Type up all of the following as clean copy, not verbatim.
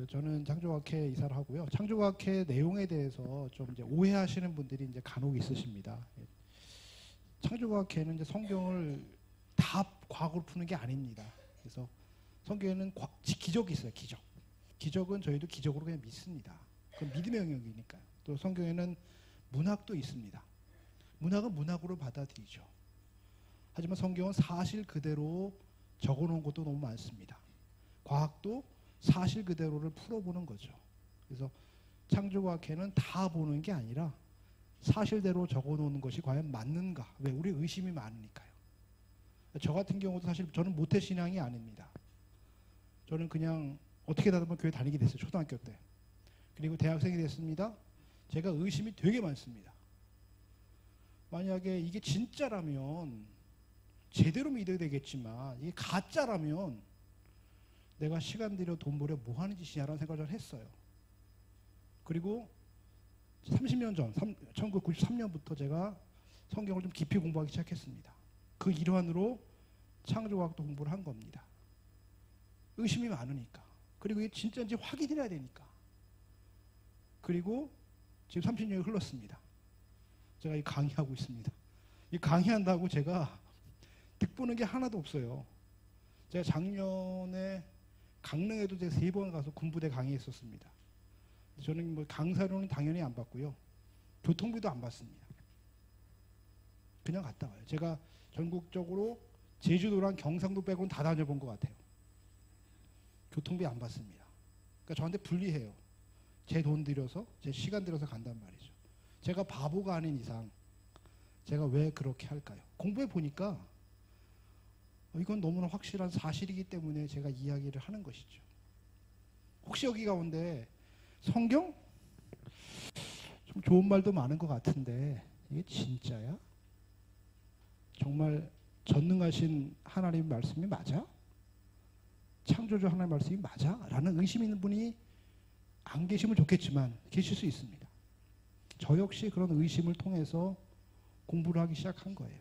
저는 창조학회 이사를 하고요. 창조학회 내용에 대해서 좀 이제 오해하시는 분들이 이제 간혹 있으십니다. 창조학회는 이제 성경을 다 과거로 푸는 게 아닙니다. 그래서 성경에는 기적이 있어요. 기적. 기적은 저희도 기적으로 그냥 믿습니다. 그건 믿음의 영역이니까요. 또 성경에는 문학도 있습니다. 문학은 문학으로 받아들이죠. 하지만 성경은 사실 그대로 적어놓은 것도 너무 많습니다. 과학도 사실 그대로를 풀어보는 거죠. 그래서 창조과학회는 다 보는 게 아니라 사실대로 적어놓는 것이 과연 맞는가? 왜? 우리 의심이 많으니까요. 저 같은 경우도 사실 저는 모태신앙이 아닙니다. 저는 그냥 어떻게 하다 보면 교회 다니게 됐어요. 초등학교 때. 그리고 대학생이 됐습니다. 제가 의심이 되게 많습니다. 만약에 이게 진짜라면 제대로 믿어야 되겠지만 이게 가짜라면 내가 시간 들여 돈 벌여 뭐 하는 짓이냐라는 생각을 했어요. 그리고 30년 전, 1993년부터 제가 성경을 좀 깊이 공부하기 시작했습니다. 그 일환으로 창조과학도 공부를 한 겁니다. 의심이 많으니까. 그리고 이게 진짜인지 확인해야 되니까. 그리고 지금 30년이 흘렀습니다. 제가 이 강의하고 있습니다. 이 강의한다고 제가 득보는 게 하나도 없어요. 제가 작년에 강릉에도 제가 3번 가서 군부대 강의했었습니다. 저는 뭐 강사료는 당연히 안 받고요. 교통비도 안 받습니다. 그냥 갔다 와요. 제가 전국적으로 제주도랑 경상도 빼고는 다 다녀본 것 같아요. 교통비 안 받습니다. 그러니까 저한테 불리해요. 제 돈 들여서, 제 시간 들여서 간단 말이죠. 제가 바보가 아닌 이상 제가 왜 그렇게 할까요? 공부해 보니까 이건 너무나 확실한 사실이기 때문에 제가 이야기를 하는 것이죠. 혹시 여기 가운데 성경? 좀 좋은 말도 많은 것 같은데 이게 진짜야? 정말 전능하신 하나님 말씀이 맞아? 창조주 하나님 말씀이 맞아? 라는 의심 있는 분이 안 계시면 좋겠지만 계실 수 있습니다. 저 역시 그런 의심을 통해서 공부를 하기 시작한 거예요.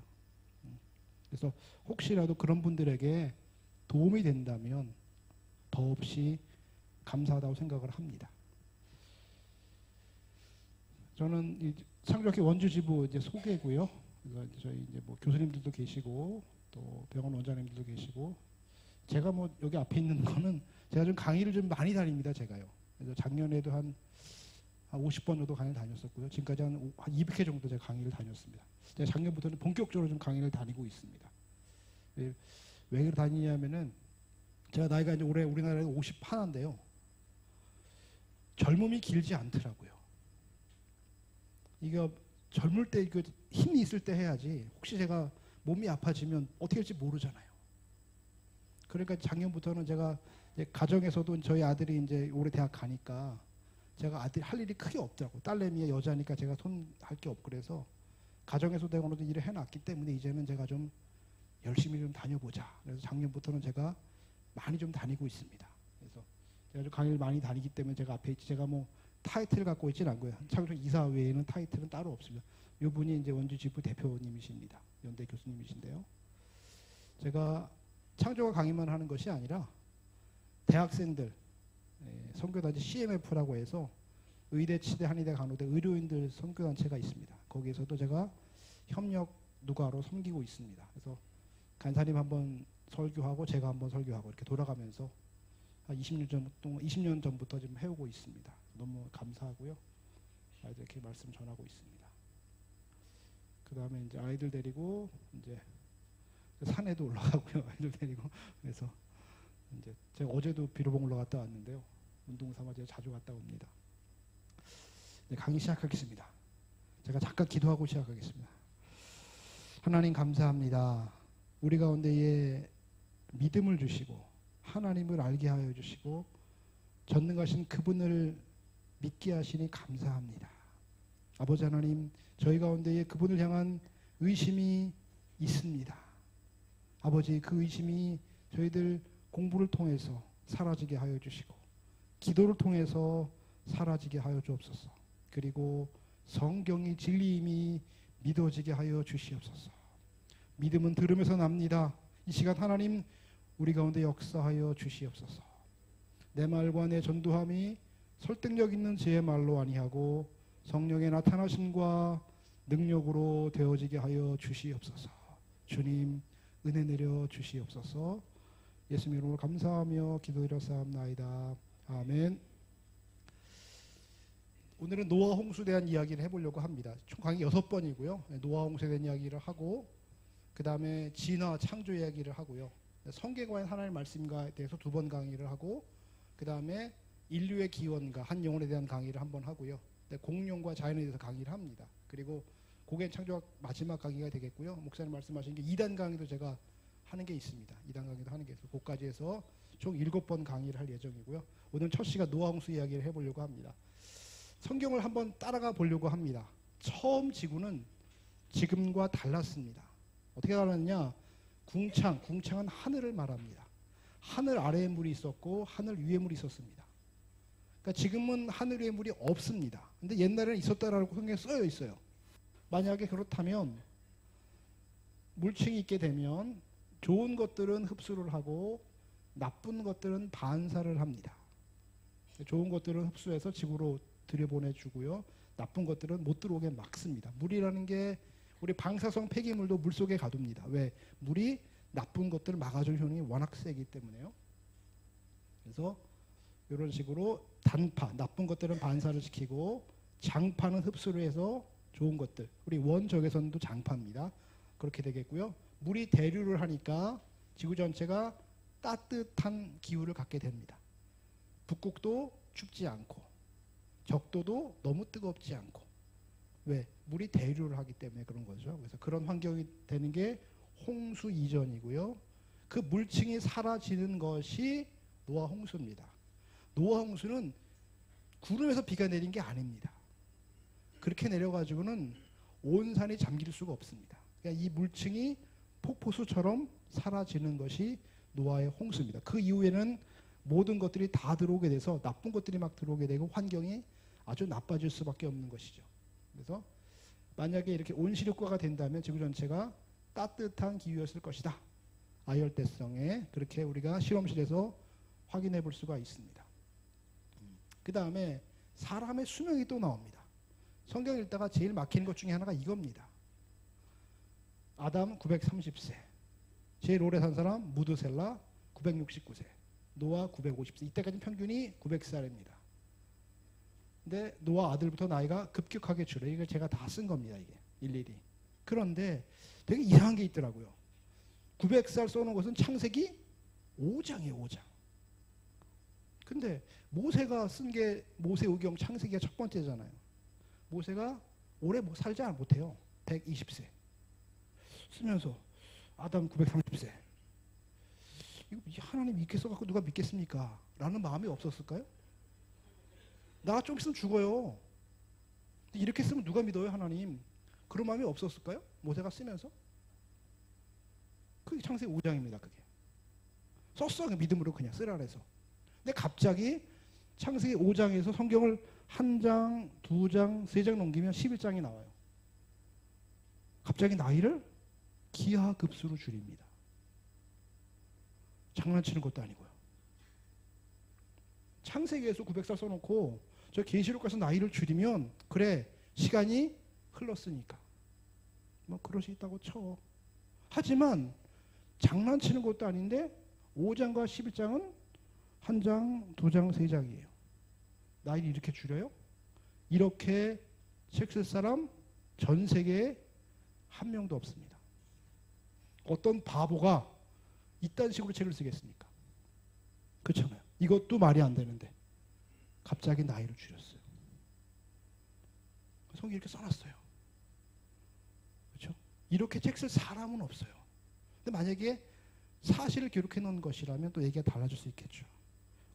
그래서 혹시라도 그런 분들에게 도움이 된다면 더없이 감사하다고 생각을 합니다. 저는 이 창조학회 원주지부 이제 소개고요. 그래서 저희 이제 뭐 교수님들도 계시고 또 병원 원장님들도 계시고 제가 뭐 여기 앞에 있는 거는 제가 좀 강의를 좀 많이 다닙니다. 제가요. 그래서 작년에도 한 50번 정도 강의를 다녔었고요. 지금까지 한 200회 정도 제가 강의를 다녔습니다. 제가 작년부터는 본격적으로 좀 강의를 다니고 있습니다. 왜 다니냐면은 제가 나이가 이제 올해 우리나라에 51인데요. 젊음이 길지 않더라고요. 이거 젊을 때 이거 힘이 있을 때 해야지 혹시 제가 몸이 아파지면 어떻게 할지 모르잖아요. 그러니까 작년부터는 제가 이제 가정에서도 저희 아들이 이제 올해 대학 가니까 제가 아들이 할 일이 크게 없더라고. 딸내미의 여자니까 제가 손 할 게 없고 그래서 가정에서 내가 어느정도 일을 해놨기 때문에 이제는 제가 좀 열심히 좀 다녀보자. 그래서 작년부터는 제가 많이 좀 다니고 있습니다. 그래서 제가 좀 강의를 많이 다니기 때문에 제가 앞에 있지 제가 뭐 타이틀을 갖고 있지는 않고요. 창조 이사 외에는 타이틀은 따로 없습니다. 이분이 이제 원주지부 대표님이십니다. 연대 교수님이신데요. 제가 창조가 강의만 하는 것이 아니라 대학생들 선교단체 CMF라고 해서 의대, 치대, 한의대, 간호대 의료인들 선교단체가 있습니다. 거기에서도 제가 협력 누가로 섬기고 있습니다. 그래서 간사님 한번 설교하고 제가 한번 설교하고 이렇게 돌아가면서 한 20년 전부터 지금 해오고 있습니다. 너무 감사하고요. 아이들 이렇게 말씀 전하고 있습니다. 그 다음에 이제 아이들 데리고 이제 산에도 올라가고요. 아이들 데리고 그래서 이제 제가 어제도 비로봉 올라갔다 왔는데요. 운동 삼아 제가 자주 갔다 옵니다. 네, 강의 시작하겠습니다. 제가 잠깐 기도하고 시작하겠습니다. 하나님 감사합니다. 우리 가운데에 믿음을 주시고 하나님을 알게 하여 주시고 전능하신 그분을 믿게 하시니 감사합니다. 아버지 하나님, 저희 가운데에 그분을 향한 의심이 있습니다. 아버지, 그 의심이 저희들 공부를 통해서 사라지게 하여 주시고 기도를 통해서 사라지게 하여 주옵소서. 그리고 성경이 진리임이 믿어지게 하여 주시옵소서. 믿음은 들음에서 납니다. 이 시간 하나님 우리 가운데 역사하여 주시옵소서. 내 말과 내 전도함이 설득력 있는 제 말로 아니하고 성령의 나타나심과 능력으로 되어지게 하여 주시옵소서. 주님 은혜 내려 주시옵소서. 예수님 이름으로 감사하며 기도드렸사옵나이다. 아멘. 오늘은 노아 홍수에 대한 이야기를 해보려고 합니다. 총 강의 6번이고요. 노아 홍수에 대한 이야기를 하고 그 다음에 진화 창조 이야기를 하고요. 성경과의 하나님의 말씀에 대해서 2번 강의를 하고 그 다음에 인류의 기원과 한 영혼에 대한 강의를 한번 하고요. 공룡과 자연에 대해서 강의를 합니다. 그리고 고개 창조학 마지막 강의가 되겠고요. 목사님 말씀하신 게 2단 강의도 제가 하는 게 있습니다. 2단 강의도 하는 게 있어서 그까지 해서 총 7번 강의를 할 예정이고요. 오늘 첫 시간 노아 홍수 이야기를 해보려고 합니다. 성경을 한번 따라가 보려고 합니다. 처음 지구는 지금과 달랐습니다. 어떻게 달랐느냐? 궁창은 하늘을 말합니다. 하늘 아래에 물이 있었고 하늘 위에 물이 있었습니다. 그러니까 지금은 하늘 위에 물이 없습니다. 근데 옛날에는 있었다라고 성경에 써져 있어요. 만약에 그렇다면 물층이 있게 되면 좋은 것들은 흡수를 하고 나쁜 것들은 반사를 합니다. 좋은 것들은 흡수해서 지구로 들여보내주고요. 나쁜 것들은 못 들어오게 막습니다. 물이라는 게 우리 방사성 폐기물도 물속에 가둡니다. 왜? 물이 나쁜 것들을 막아줄 효능이 워낙 세기 때문에요. 그래서 이런 식으로 단파, 나쁜 것들은 반사를 시키고 장파는 흡수를 해서 좋은 것들, 우리 원적외선도 장파입니다. 그렇게 되겠고요. 물이 대류를 하니까 지구 전체가 따뜻한 기후를 갖게 됩니다. 북극도 춥지 않고 적도도 너무 뜨겁지 않고. 왜? 물이 대류를 하기 때문에 그런 거죠. 그래서 그런 환경이 되는 게 홍수 이전이고요. 그 물층이 사라지는 것이 노아 홍수입니다. 노아 홍수는 구름에서 비가 내린 게 아닙니다. 그렇게 내려가지고는 온 산이 잠길 수가 없습니다. 그러니까 이 물층이 폭포수처럼 사라지는 것이 노아의 홍수입니다. 그 이후에는 모든 것들이 다 들어오게 돼서 나쁜 것들이 막 들어오게 되고 환경이 아주 나빠질 수밖에 없는 것이죠. 그래서 만약에 이렇게 온실효과가 된다면 지구 전체가 따뜻한 기후였을 것이다. 아열대성에 그렇게 우리가 실험실에서 확인해 볼 수가 있습니다. 그 다음에 사람의 수명이 또 나옵니다. 성경 읽다가 제일 막히는 것 중에 하나가 이겁니다. 아담 930세, 제일 오래 산 사람 무드셀라 969세, 노아 950세. 이때까지 평균이 900살입니다. 근데 노아 아들부터 나이가 급격하게 줄어요. 이걸 제가 다 쓴 겁니다. 이게 일일이. 그런데 되게 이상한 게 있더라고요. 900살 써놓은 것은 창세기 5장이에요. 5장. 근데 모세가 쓴 게 모세오경 창세기가 첫 번째잖아요. 모세가 오래 살지 못해요. 120세 쓰면서 아담 930세. 이거 하나님 이렇게 써갖고 누가 믿겠습니까? 라는 마음이 없었을까요? 나 좀 있으면 죽어요. 이렇게 쓰면 누가 믿어요, 하나님? 그런 마음이 없었을까요? 모세가 쓰면서? 그게 창세기 5장입니다. 그게 썼어. 믿음으로 그냥 쓰라 그래서. 근데 갑자기 창세기 5장에서 성경을 한 장, 두 장, 세 장 넘기면 11장이 나와요. 갑자기 나이를 기하급수로 줄입니다. 장난치는 것도 아니고요. 창세기에서 900살 써놓고 저 계시록 가서 나이를 줄이면 그래 시간이 흘렀으니까 뭐 그럴 수 있다고 쳐. 하지만 장난치는 것도 아닌데 5장과 11장은 한 장, 두 장, 세 장이에요. 나이를 이렇게 줄여요? 이렇게 책 쓸 사람 전 세계에 한 명도 없습니다. 어떤 바보가 이딴 식으로 책을 쓰겠습니까? 그렇잖아요. 이것도 말이 안 되는데 갑자기 나이를 줄였어요. 성경에 이렇게 써놨어요. 그렇죠? 이렇게 책 쓸 사람은 없어요. 근데 만약에 사실을 기록해 놓은 것이라면 또 얘기가 달라질 수 있겠죠.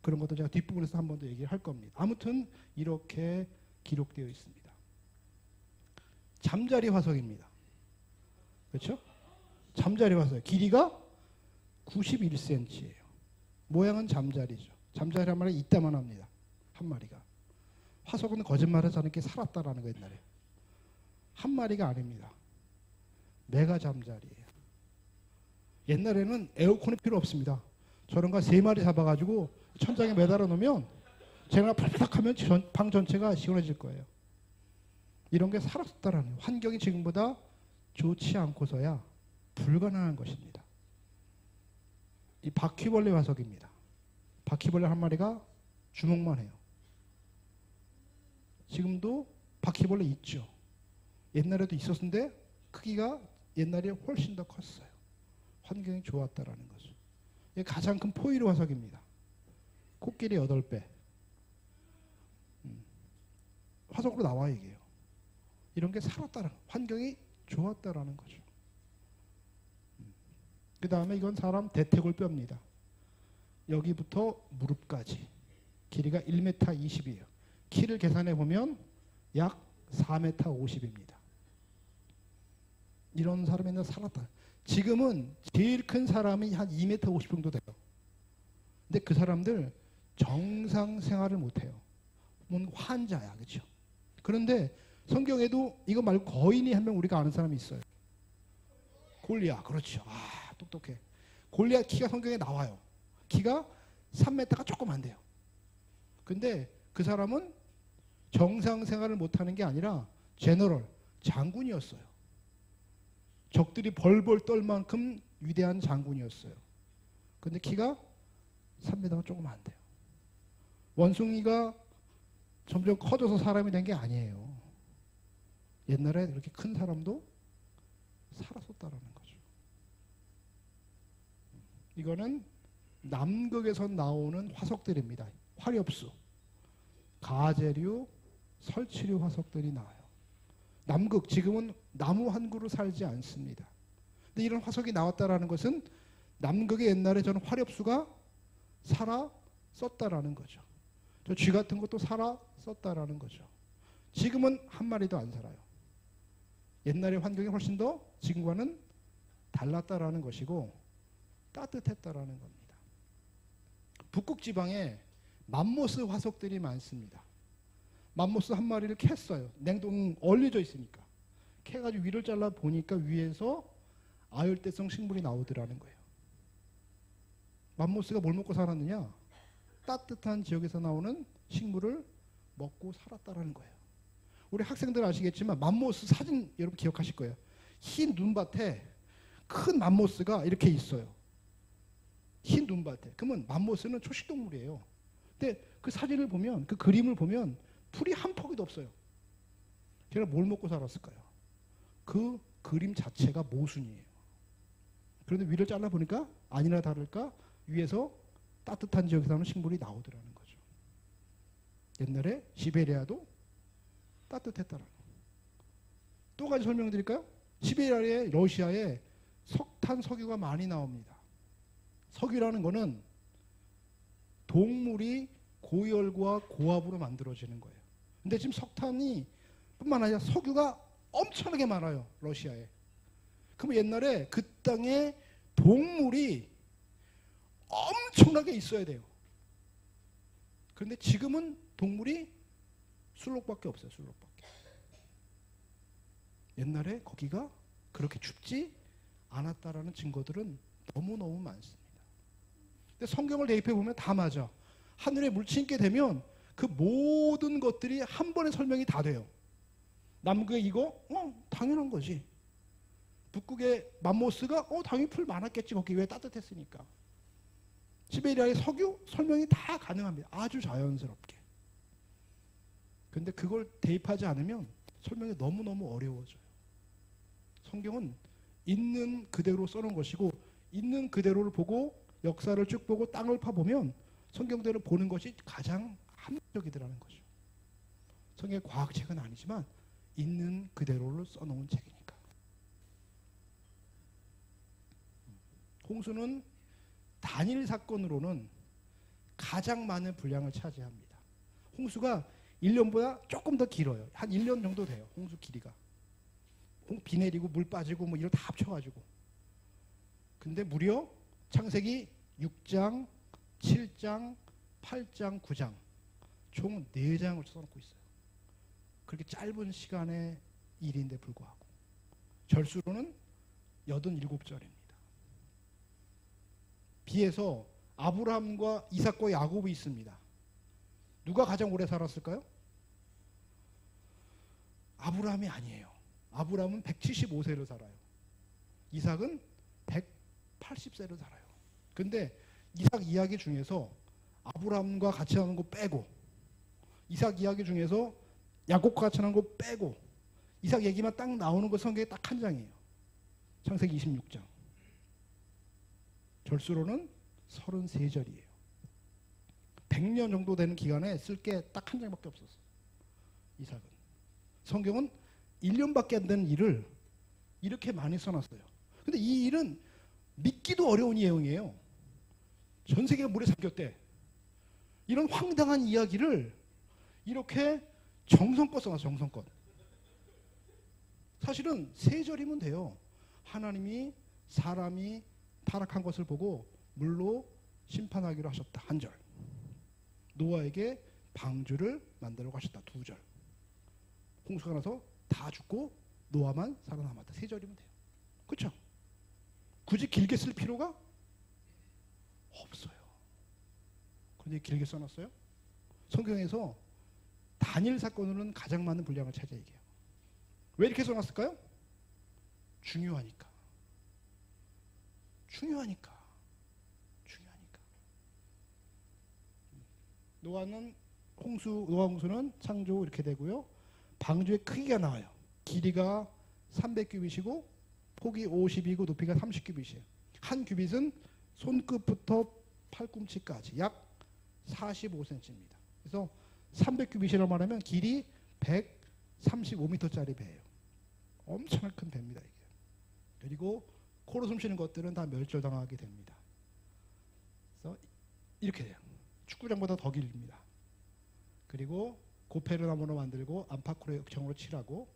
그런 것도 제가 뒷부분에서 한 번 더 얘기를 할 겁니다. 아무튼 이렇게 기록되어 있습니다. 잠자리 화석입니다. 그렇죠? 잠자리 화석. 길이가 91cm예요. 모양은 잠자리죠. 잠자리 한 마리 이따만 합니다. 한 마리가. 화석은 거짓말하지 않게 살았다라는 거 옛날에. 한 마리가 아닙니다. 메가 잠자리예요. 옛날에는 에어컨이 필요 없습니다. 저런 거 3마리 잡아가지고 천장에 매달아 놓으면 제가 팍팍 하면 방 전체가 시원해질 거예요. 이런 게 살았다라는 거예요. 환경이 지금보다 좋지 않고서야 불가능한 것입니다. 이 바퀴벌레 화석입니다. 바퀴벌레 한 마리가 주먹만 해요. 지금도 바퀴벌레 있죠. 옛날에도 있었는데 크기가 옛날에 훨씬 더 컸어요. 환경이 좋았다라는 거죠. 이게 가장 큰 포유류 화석입니다. 코끼리 8배. 화석으로 나와 이게요. 이런 게 살았다는 환경이 좋았다라는 거죠. 그 다음에 이건 사람 대퇴골뼈입니다. 여기부터 무릎까지 길이가 1m 20이에요. 키를 계산해 보면 약 4m 50입니다. 이런 사람이 살았다. 지금은 제일 큰 사람이 한 2m 50 정도 돼요. 근데 그 사람들 정상 생활을 못해요. 환자야, 그렇죠? 그런데 성경에도 이거 말고 거인이 한 명 우리가 아는 사람이 있어요. 골리앗, 그렇죠. 아, 똑똑해. 골리앗 키가 성경에 나와요. 키가 3m가 조금 안 돼요. 근데 그 사람은 정상 생활을 못하는 게 아니라 제너럴, 장군이었어요. 적들이 벌벌 떨 만큼 위대한 장군이었어요. 근데 키가 3m가 조금 안 돼요. 원숭이가 점점 커져서 사람이 된 게 아니에요. 옛날에 그렇게 큰 사람도 살았었다라는 거죠. 이거는 남극에서 나오는 화석들입니다. 화렵수, 가재류, 설치류 화석들이 나와요. 남극, 지금은 나무 한 그루 살지 않습니다. 근데 이런 화석이 나왔다라는 것은 남극의 옛날에 저는 화렵수가 살아 썼다라는 거죠. 저 쥐 같은 것도 살아 썼다라는 거죠. 지금은 한 마리도 안 살아요. 옛날의 환경이 훨씬 더 지금과는 달랐다라는 것이고 따뜻했다라는 겁니다. 북극 지방에 맘모스 화석들이 많습니다. 맘모스 한 마리를 캤어요. 냉동 얼려져 있으니까. 캐가지고 위를 잘라 보니까 위에서 아열대성 식물이 나오더라는 거예요. 맘모스가 뭘 먹고 살았느냐? 따뜻한 지역에서 나오는 식물을 먹고 살았다라는 거예요. 우리 학생들 아시겠지만 맘모스 사진 여러분 기억하실 거예요. 흰 눈밭에 큰 맘모스가 이렇게 있어요. 흰 눈밭에. 그러면 맘모스는 초식동물이에요. 근데 그 사진을 보면, 그 그림을 보면 풀이 한 포기도 없어요. 걔가 뭘 먹고 살았을까요? 그 그림 자체가 모순이에요. 그런데 위를 잘라보니까 아니나 다를까 위에서 따뜻한 지역에서 나오는 식물이 나오더라는 거죠. 옛날에 시베리아도 따뜻했다라는 거. 또 가지 설명드릴까요? 시베리아에 러시아에 석탄, 석유가 많이 나옵니다. 석유라는 거는 동물이 고열과 고압으로 만들어지는 거예요. 근데 지금 석탄이 뿐만 아니라 석유가 엄청나게 많아요. 러시아에. 그럼 옛날에 그 땅에 동물이 엄청나게 있어야 돼요. 그런데 지금은 동물이 술록밖에 없어요. 술록밖에. 옛날에 거기가 그렇게 춥지 않았다라는 증거들은 너무너무 많습니다. 근데 성경을 대입해 보면 다 맞아. 하늘에 물친게 되면 그 모든 것들이 한 번에 설명이 다 돼요. 남극에 이거? 당연한 거지. 북극의 맘모스가? 당연히 풀 많았겠지. 거기 왜 따뜻했으니까. 시베리아의 석유? 설명이 다 가능합니다. 아주 자연스럽게. 근데 그걸 대입하지 않으면 설명이 너무너무 어려워져요. 성경은 있는 그대로 써놓은 것이고 있는 그대로를 보고 역사를 쭉 보고 땅을 파보면 성경대로 보는 것이 가장 합리적이더라는 거죠. 성경의 과학책은 아니지만 있는 그대로를 써놓은 책이니까. 홍수는 단일 사건으로는 가장 많은 분량을 차지합니다. 홍수가 1년보다 조금 더 길어요. 한 1년 정도 돼요. 홍수 길이가. 비 내리고 물 빠지고 뭐 이런 다 합쳐가지고. 근데 무려 창세기 6장, 7장, 8장, 9장 총 4장을 써놓고 있어요. 그렇게 짧은 시간의 일인데 불구하고 절수로는 87절입니다. 비에서 아브라함과 이삭과 야곱이 있습니다. 누가 가장 오래 살았을까요? 아브라함이 아니에요. 아브라함은 175세를 살아요. 이삭은 180세를 살아요. 근데 이삭 이야기 중에서 아브라함과 같이 하는 거 빼고, 이삭 이야기 중에서 야곱과 같이 하는 거 빼고, 이삭 얘기만 딱 나오는 거 성경에 딱 한 장이에요. 창세기 26장. 절수로는 33절이에요. 100년 정도 되는 기간에 쓸 게 딱 한 장밖에 없었어요. 이삭은. 성경은 1년밖에 안 되는 일을 이렇게 많이 써놨어요. 근데 이 일은 믿기도 어려운 내용이에요. 전 세계가 물에 잠겼대. 이런 황당한 이야기를 이렇게 정성껏 써놨어요. 정성껏. 사실은 3절이면 돼요. 하나님이 사람이 타락한 것을 보고 물로 심판하기로 하셨다. 1절. 노아에게 방주를 만들라고 하셨다. 2절. 홍수가 나서 다 죽고 노아만 살아남았다. 3절이면 돼요. 그렇죠? 굳이 길게 쓸 필요가 없어요. 그런데 길게 써놨어요? 성경에서 단일 사건으로는 가장 많은 분량을 차지해 얘기해요. 왜 이렇게 써놨을까요? 중요하니까. 중요하니까. 노아 홍수는 창조 이렇게 되고요. 방주의 크기가 나와요. 길이가 300규빗이고 폭이 50이고 높이가 30규빗이에요. 한 규빗은 손끝부터 팔꿈치까지 약 45cm입니다. 그래서 300규빗이라고 말하면 길이 135m짜리 배예요. 엄청나게 큰 배입니다. 이게. 그리고 코로 숨쉬는 것들은 다 멸절당하게 됩니다. 그래서 이렇게 돼요. 축구장보다 더 길입니다. 그리고 고페르나무로 만들고 안팎으로 역청으로 칠하고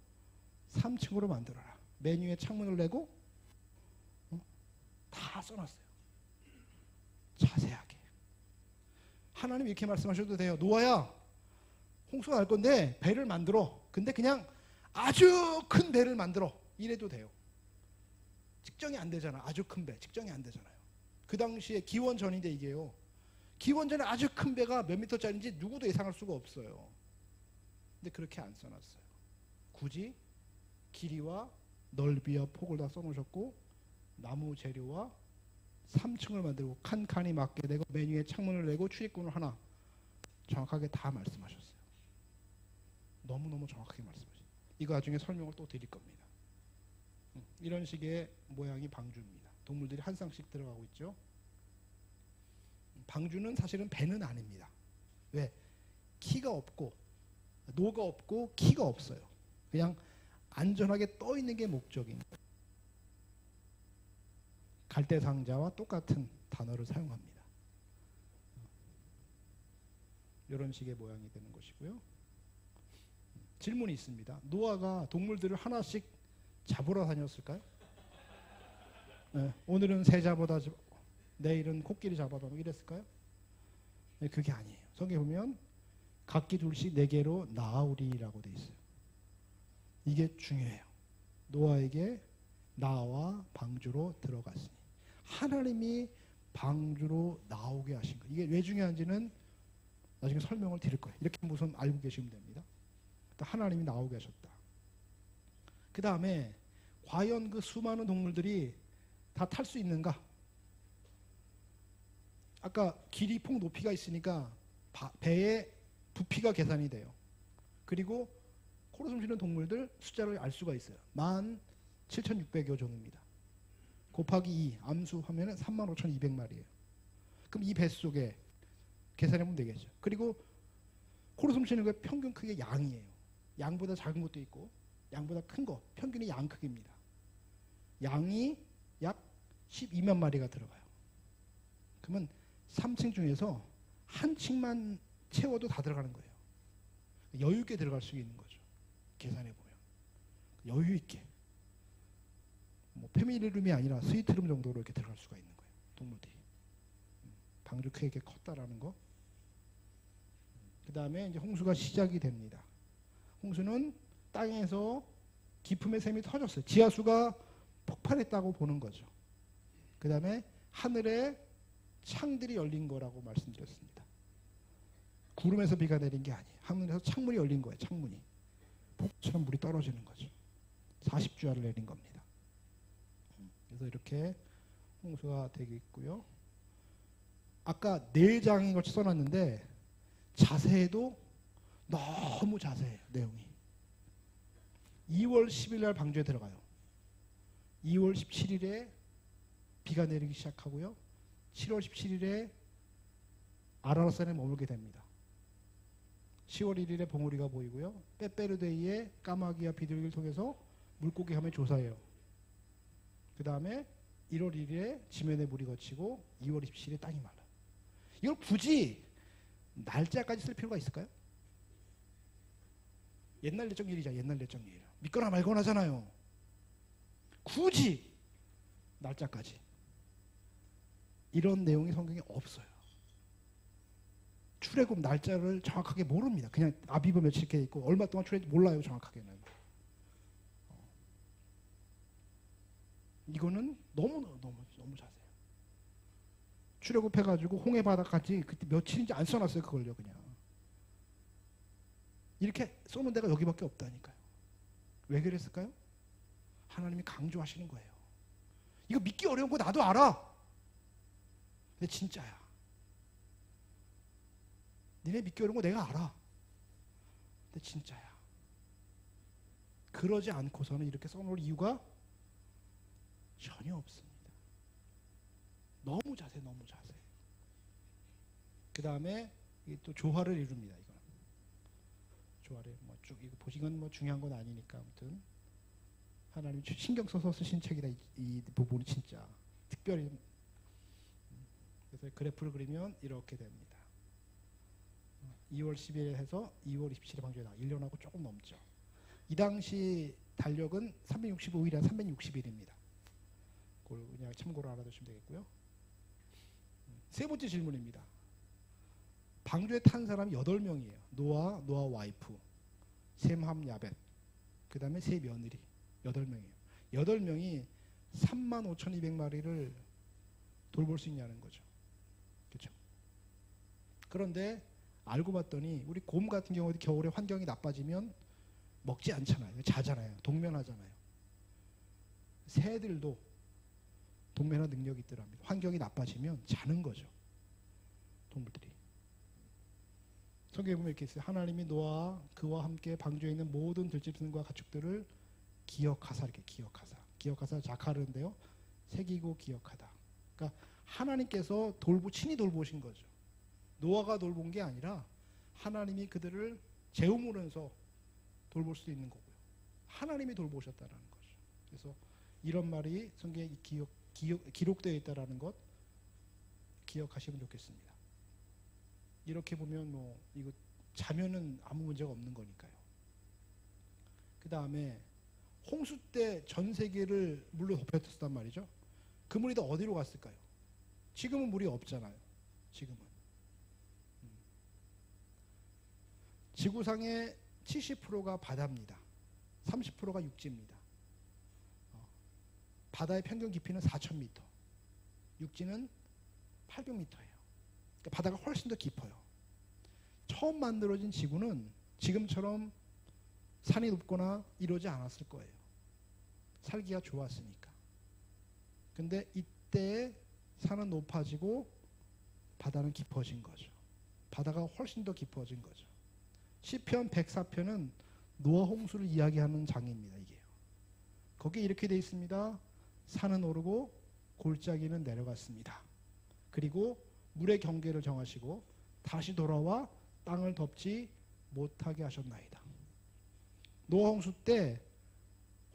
3층으로 만들어라. 맨 위에 창문을 내고 다 써놨어요. 자세하게. 하나님 이렇게 말씀하셔도 돼요. 노아야, 홍수가 날 건데 배를 만들어. 근데 그냥 아주 큰 배를 만들어. 이래도 돼요. 측정이 안 되잖아. 아주 큰 배. 측정이 안 되잖아요. 그 당시에 기원 전인데 이게요. 기원 전에 아주 큰 배가 몇 미터짜리인지 누구도 예상할 수가 없어요. 근데 그렇게 안 써놨어요. 굳이 길이와 넓이와 폭을 다 써놓으셨고 나무 재료와 3층을 만들고 칸칸이 맞게 되고 맨 위에 창문을 내고 출입구를 하나 정확하게 다 말씀하셨어요. 너무너무 정확하게 말씀하셨어요. 이거 나중에 설명을 또 드릴 겁니다. 이런 식의 모양이 방주입니다. 동물들이 한 쌍씩 들어가고 있죠. 방주는 사실은 배는 아닙니다. 왜? 키가 없고 노가 없고 키가 없어요. 그냥 안전하게 떠 있는 게 목적인 거예요. 갈대상자와 똑같은 단어를 사용합니다. 이런 식의 모양이 되는 것이고요. 질문이 있습니다. 노아가 동물들을 하나씩 잡으러 다녔을까요? 네, 오늘은 새 잡아다 내일은 코끼리 잡아다 이랬을까요? 네, 그게 아니에요. 성경에 보면 각기 둘씩 4개로 나아오리라고 돼 있어요. 이게 중요해요. 노아에게 나와 방주로 들어갔으니 하나님이 방주로 나오게 하신 거예요. 이게 왜 중요한지는 나중에 설명을 드릴 거예요. 이렇게 무슨 알고 계시면 됩니다. 하나님이 나오게 하셨다. 그 다음에 과연 그 수많은 동물들이 다 탈 수 있는가? 아까 길이, 폭, 높이가 있으니까 배의 부피가 계산이 돼요. 그리고 코로 숨쉬는 동물들 숫자를 알 수가 있어요. 17,600여 종입니다. 곱하기 2 암수하면 35,200마리예요. 그럼 이 뱃속에 계산해보면 되겠죠. 그리고 코로 숨쉬는 거 평균 크기가 양이에요. 양보다 작은 것도 있고 양보다 큰 거, 평균이 양 크기입니다. 양이 약 12만 마리가 들어가요. 그러면 3층 중에서 한 층만 채워도 다 들어가는 거예요. 여유 있게 들어갈 수 있는 거죠. 계산해보면 여유 있게 뭐 패밀리룸이 아니라 스위트룸 정도로 이렇게 들어갈 수가 있는 거예요. 동물들이. 방주 크게 컸다라는 거. 그 다음에 이제 홍수가 시작이 됩니다. 홍수는 땅에서 깊음의 샘이 터졌어요. 지하수가 폭발했다고 보는 거죠. 그 다음에 하늘에 창들이 열린 거라고 말씀드렸습니다. 구름에서 비가 내린 게 아니에요. 하늘에서 창문이 열린 거예요. 창문이. 폭처럼 물이 떨어지는 거죠. 40주야를 내린 겁니다. 그래서 이렇게 홍수가 되겠고요. 아까 4장에 걸쳐 써놨는데 자세해도 너무 자세해요. 내용이. 2월 10일 날 방주에 들어가요. 2월 17일에 비가 내리기 시작하고요. 7월 17일에 아라라산에 머물게 됩니다. 10월 1일에 봉우리가 보이고요. 빼빼르데이에 까마귀와 비둘기를 통해서 물고기 함에 조사해요. 그 다음에 1월 1일에 지면에 물이 거치고 2월 27일에 땅이 말라요. 이걸 굳이 날짜까지 쓸 필요가 있을까요? 옛날 옛적 일이잖아요. 옛날 옛적 일. 믿거나 말거나 하잖아요. 굳이 날짜까지. 이런 내용이 성경에 없어요. 출애굽 날짜를 정확하게 모릅니다. 그냥 아비브 며칠 이렇게 있고 얼마 동안 출애굽 몰라요. 정확하게는. 이거는 너무 자세해요. 출애굽해가지고 홍해 바다까지 그때 며칠인지 안 써놨어요. 그걸요. 그냥 이렇게 써놓은 데가 여기밖에 없다니까요. 왜 그랬을까요? 하나님이 강조하시는 거예요. 이거 믿기 어려운 거 나도 알아. 근데 진짜야. 니네 믿기 어려운 거 내가 알아. 근데 진짜야. 그러지 않고서는 이렇게 써놓을 이유가 전혀 없습니다. 너무 자세. 그 다음에 또 조화를 이룹니다. 이건 조화를 뭐 쭉 이거 보시건 뭐 중요한 건 아니니까 아무튼 하나님 신경 써서 쓰신 책이다. 이 부분이 진짜 특별히. 그래서 그래프를 그리면 이렇게 됩니다. 2월 10일에 해서 2월 27일에 방주에 나와 1년하고 조금 넘죠. 이 당시 달력은 365일이나 360일입니다. 그걸 그냥 참고로 알아두시면 되겠고요. 세 번째 질문입니다. 방주에 탄 사람이 8명이에요. 노아 와이프, 셈, 함, 야벳, 그 다음에 세 며느리 8명이에요. 8명이 35,200마리를 돌볼 수 있냐는 거죠. 그렇죠? 그런데 알고 봤더니 우리 곰 같은 경우도 겨울에 환경이 나빠지면 먹지 않잖아요. 자잖아요. 동면하잖아요. 새들도 동면화 능력이 있더랍니다. 환경이 나빠지면 자는 거죠. 동물들이. 성경에 보면 이렇게 있어요. 하나님이 노아와 그와 함께 방주에 있는 모든 들짐승과 가축들을 기억하사, 이렇게 기억하사 자카르인데요. 새기고 기억하다. 그러니까 하나님께서 친히 돌보신 거죠. 노아가 돌본 게 아니라 하나님이 그들을 재우물면서 돌볼 수 있는 거고요. 하나님이 돌보셨다는 거죠. 그래서 이런 말이 성경에 기록되어 있다는 것 기억하시면 좋겠습니다. 이렇게 보면 뭐 이거 자면은 아무 문제가 없는 거니까요. 그 다음에 홍수 때 전 세계를 물로 덮였단 말이죠. 그 물이 다 어디로 갔을까요? 지금은 물이 없잖아요. 지금은. 지구상의 70%가 바다입니다. 30%가 육지입니다. 바다의 평균 깊이는 4,000m, 육지는 800m예요. 그러니까 바다가 훨씬 더 깊어요. 처음 만들어진 지구는 지금처럼 산이 높거나 이러지 않았을 거예요. 살기가 좋았으니까. 근데 이때 산은 높아지고 바다는 깊어진 거죠. 바다가 훨씬 더 깊어진 거죠. 시편 104편은 노아 홍수를 이야기하는 장입니다. 이게요. 거기에 이렇게 되어 있습니다. 산은 오르고 골짜기는 내려갔습니다. 그리고 물의 경계를 정하시고 다시 돌아와 땅을 덮지 못하게 하셨나이다. 노아 홍수 때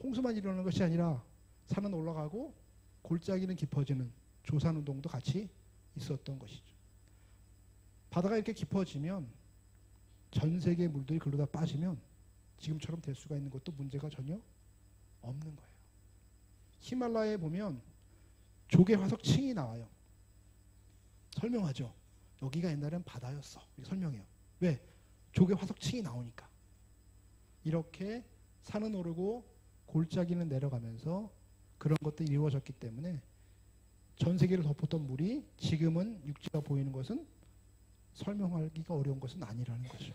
홍수만 일어나는 것이 아니라 산은 올라가고 골짜기는 깊어지는 조산운동도 같이 있었던 것이죠. 바다가 이렇게 깊어지면 전 세계의 물들이 글로 다 빠지면 지금처럼 될 수가 있는 것도 문제가 전혀 없는 거예요. 히말라야에 보면 조개 화석층이 나와요. 설명하죠. 여기가 옛날엔 바다였어. 설명해요. 왜? 조개 화석층이 나오니까. 이렇게 산은 오르고 골짜기는 내려가면서 그런 것들이 이루어졌기 때문에 전 세계를 덮었던 물이 지금은 육지가 보이는 것은 설명하기가 어려운 것은 아니라는 거죠.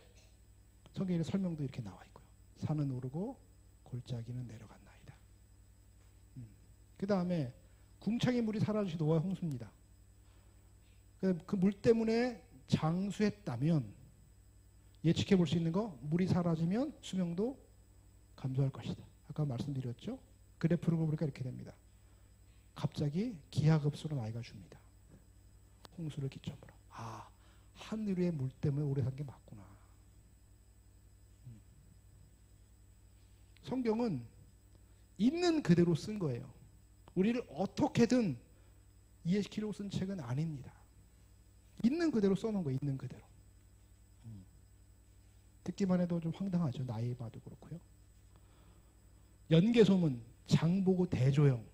성경에 설명도 이렇게 나와 있고요. 산은 오르고 골짜기는 내려간나이다. 그 다음에 궁창의 물이 사라지시 노아의 홍수입니다. 그 물 때문에 장수했다면 예측해 볼 수 있는 거, 물이 사라지면 수명도 감소할 것이다. 아까 말씀드렸죠. 그래프를 보니까 이렇게 됩니다. 갑자기 기하급수로 나이가 줍니다. 홍수를 기점으로. 아, 하늘 위의 물 때문에 오래 산 게 맞구나. 성경은 있는 그대로 쓴 거예요. 우리를 어떻게든 이해시키려고 쓴 책은 아닙니다. 있는 그대로 써놓은 거예요. 있는 그대로. 듣기만 해도 좀 황당하죠. 나이 봐도 그렇고요. 연개소문, 장보고 대조영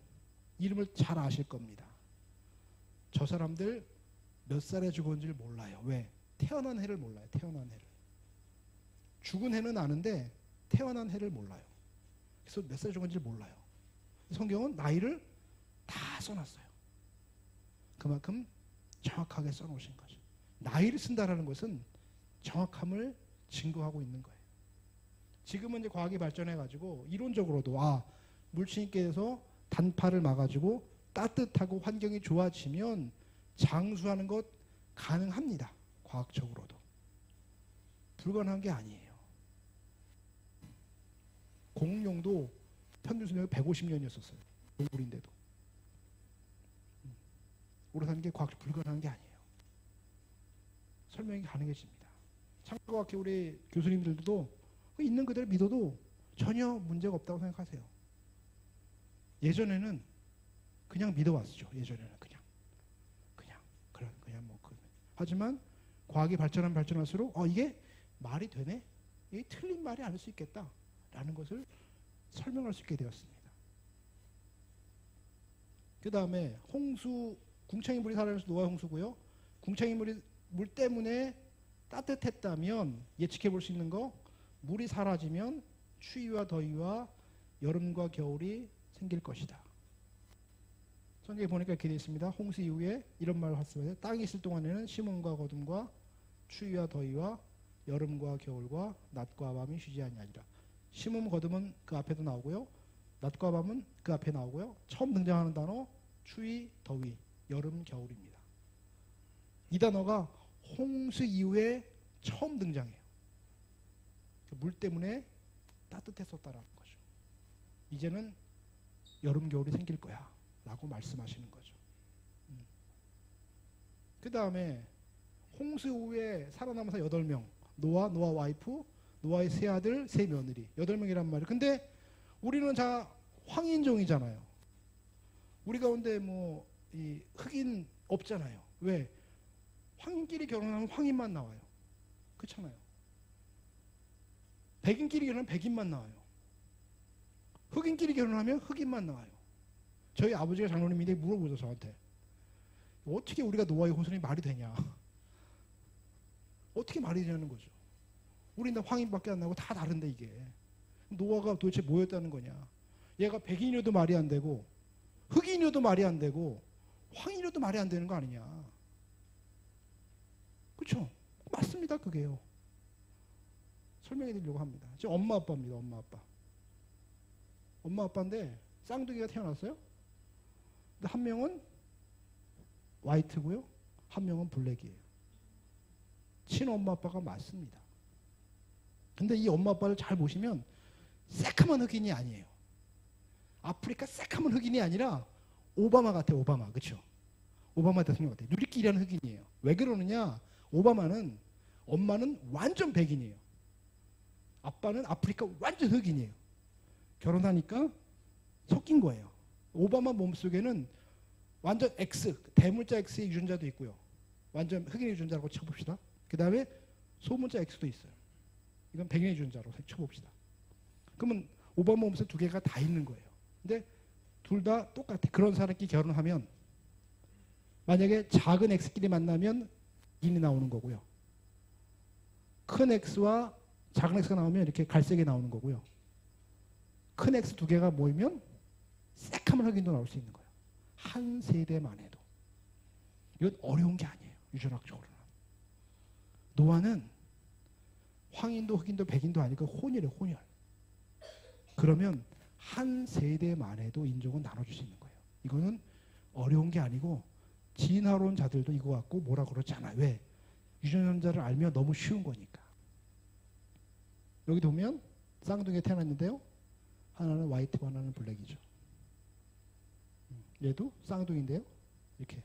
이름을 잘 아실 겁니다. 저 사람들 몇 살에 죽었는지를 몰라요. 왜? 태어난 해를 몰라요. 태어난 해를. 죽은 해는 아는데 태어난 해를 몰라요. 그래서 몇 살에 죽었는지를 몰라요. 성경은 나이를 다 써놨어요. 그만큼 정확하게 써놓으신 거죠. 나이를 쓴다라는 것은 정확함을 증거하고 있는 거예요. 지금은 이제 과학이 발전해가지고 이론적으로도 물질인께서 단파를 막아주고 따뜻하고 환경이 좋아지면 장수하는 것 가능합니다. 과학적으로도. 불가능한 게 아니에요. 공룡도 평균 수명이 150년이었었어요. 동물인데도. 오래 사는 게 과학적으로 불가능한 게 아니에요. 설명이 가능해집니다. 참고학회 우리 교수님들도 있는 그대로 믿어도 전혀 문제가 없다고 생각하세요. 예전에는 그냥 믿어왔죠. 예전에는 그냥 뭐 하지만 과학이 발전할수록 이게 말이 되네. 이게 틀린 말이 아닐 수 있겠다라는 것을 설명할 수 있게 되었습니다. 그 다음에 홍수, 궁창의 물이 사라져서 노아의 홍수고요. 궁창의 물 때문에 따뜻했다면 예측해 볼 수 있는 거, 물이 사라지면 추위와 더위와 여름과 겨울이 생길 것이다. 성경에 보니까 이렇게 되어 있습니다. 홍수 이후에 이런 말을 하셨어요. 땅이 있을 동안에는 심음과 거둠과 추위와 더위와 여름과 겨울과 낮과 밤이 쉬지 아니하리라. 심음, 거둠은 그 앞에도 나오고요. 낮과 밤은 그 앞에 나오고요. 처음 등장하는 단어 추위, 더위, 여름, 겨울입니다. 이 단어가 홍수 이후에 처음 등장해요. 물 때문에 따뜻했었다라는 거죠. 이제는 여름, 겨울이 생길 거야 라고 말씀하시는 거죠. 그 다음에 홍수 후에 살아남은 사 8명, 노아 와이프, 노아의 세 아들, 세 며느리 8명이란 말이에요. 근데 우리는 다 황인종이잖아요. 우리 가운데 뭐 이 흑인 없잖아요. 왜? 황인끼리 결혼하면 황인만 나와요. 그렇잖아요. 백인끼리 결혼하면 백인만 나와요. 흑인끼리 결혼하면 흑인만 나와요. 저희 아버지가 장로님인데 물어보죠, 저한테. 어떻게 우리가 노아의 혼선이 말이 되냐. 어떻게 말이 되냐는 거죠. 우리는 다 황인밖에 안 나고 다 다른데 이게. 노아가 도대체 뭐였다는 거냐. 얘가 백인이어도 말이 안 되고 흑인이어도 말이 안 되고 황인이어도 말이 안 되는 거 아니냐. 그렇죠? 맞습니다. 그게요. 설명해 드리려고 합니다. 지금 엄마 아빠입니다. 엄마 아빠인데 쌍둥이가 태어났어요. 근데 한 명은 화이트고요. 한 명은 블랙이에요. 친엄마 아빠가 맞습니다. 근데 이 엄마 아빠를 잘 보시면 새카만 흑인이 아니에요. 아프리카 새카만 흑인이 아니라 오바마 같아요. 오바마. 그렇죠? 오바마 대통령 같아요. 누리끼리 하는 흑인이에요. 왜 그러느냐. 오바마는 엄마는 완전 백인이에요. 아빠는 아프리카 완전 흑인이에요. 결혼하니까 섞인 거예요. 오바마 몸속에는 완전 X, 대문자 X의 유전자도 있고요. 완전 흑인의 유전자라고 쳐봅시다. 그 다음에 소문자 X도 있어요. 이건 백인의 유전자로 쳐봅시다. 그러면 오바마 몸속에 두 개가 다 있는 거예요. 근데 둘 다 똑같아. 그런 사람끼리 결혼하면 만약에 작은 X끼리 만나면 인이 나오는 거고요. 큰 X와 작은 X가 나오면 이렇게 갈색이 나오는 거고요. 큰 X 두 개가 모이면 새카만 흑인도 나올 수 있는 거예요. 한 세대만 해도. 이건 어려운 게 아니에요. 유전학적으로는. 노아는 황인도 흑인도 백인도 아니고 혼혈이에요. 혼혈. 그러면 한 세대만에도 인종은 나눠줄 수 있는 거예요. 이거는 어려운 게 아니고 진화론자들도 이거 갖고 뭐라 그러지 않아요. 왜? 유전자를 알면 너무 쉬운 거니까. 여기 보면 쌍둥이가 태어났는데요. 하나는 화이트고 하나는 블랙이죠. 얘도 쌍둥이인데요. 이렇게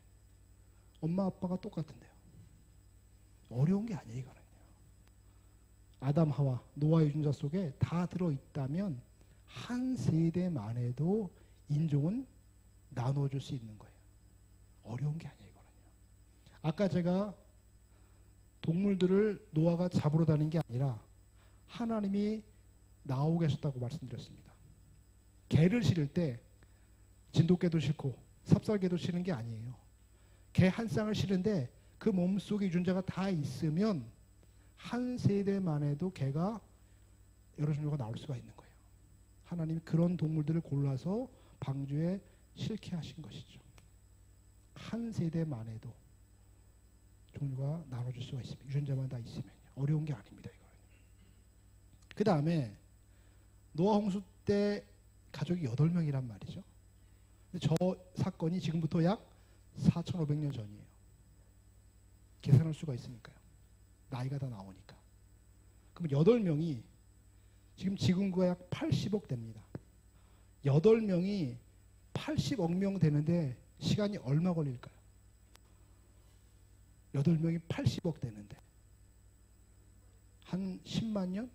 엄마 아빠가 똑같은데요. 어려운 게 아니에요. 이거는요. 아담 하와 노아 유전자 속에 다 들어있다면 한 세대만에도 인종은 나눠줄 수 있는 거예요. 어려운 게 아니에요. 이거는요. 아까 제가 동물들을 노아가 잡으러 다닌 게 아니라 하나님이 나오게 하셨다고 말씀드렸습니다. 개를 실을 때 진돗개도 싫고 삽살개도 싫은 게 아니에요. 개 한 쌍을 실은데 그 몸속에 유전자가 다 있으면 한 세대만 해도 개가 여러 종류가 나올 수가 있는 거예요. 하나님이 그런 동물들을 골라서 방주에 실게 하신 것이죠. 한 세대만 해도 종류가 나눠질 수가 있습니다. 유전자만 다 있으면요. 어려운 게 아닙니다. 이거는. 그 다음에 노아 홍수 때 가족이 8명이란 말이죠. 근데 저 사건이 지금부터 약 4,500년 전이에요. 계산할 수가 있으니까요. 나이가 다 나오니까. 그럼 8명이 지금 지금과 약 80억 됩니다. 8명이 80억 명 되는데 시간이 얼마 걸릴까요? 8명이 80억 되는데 한 10만 년?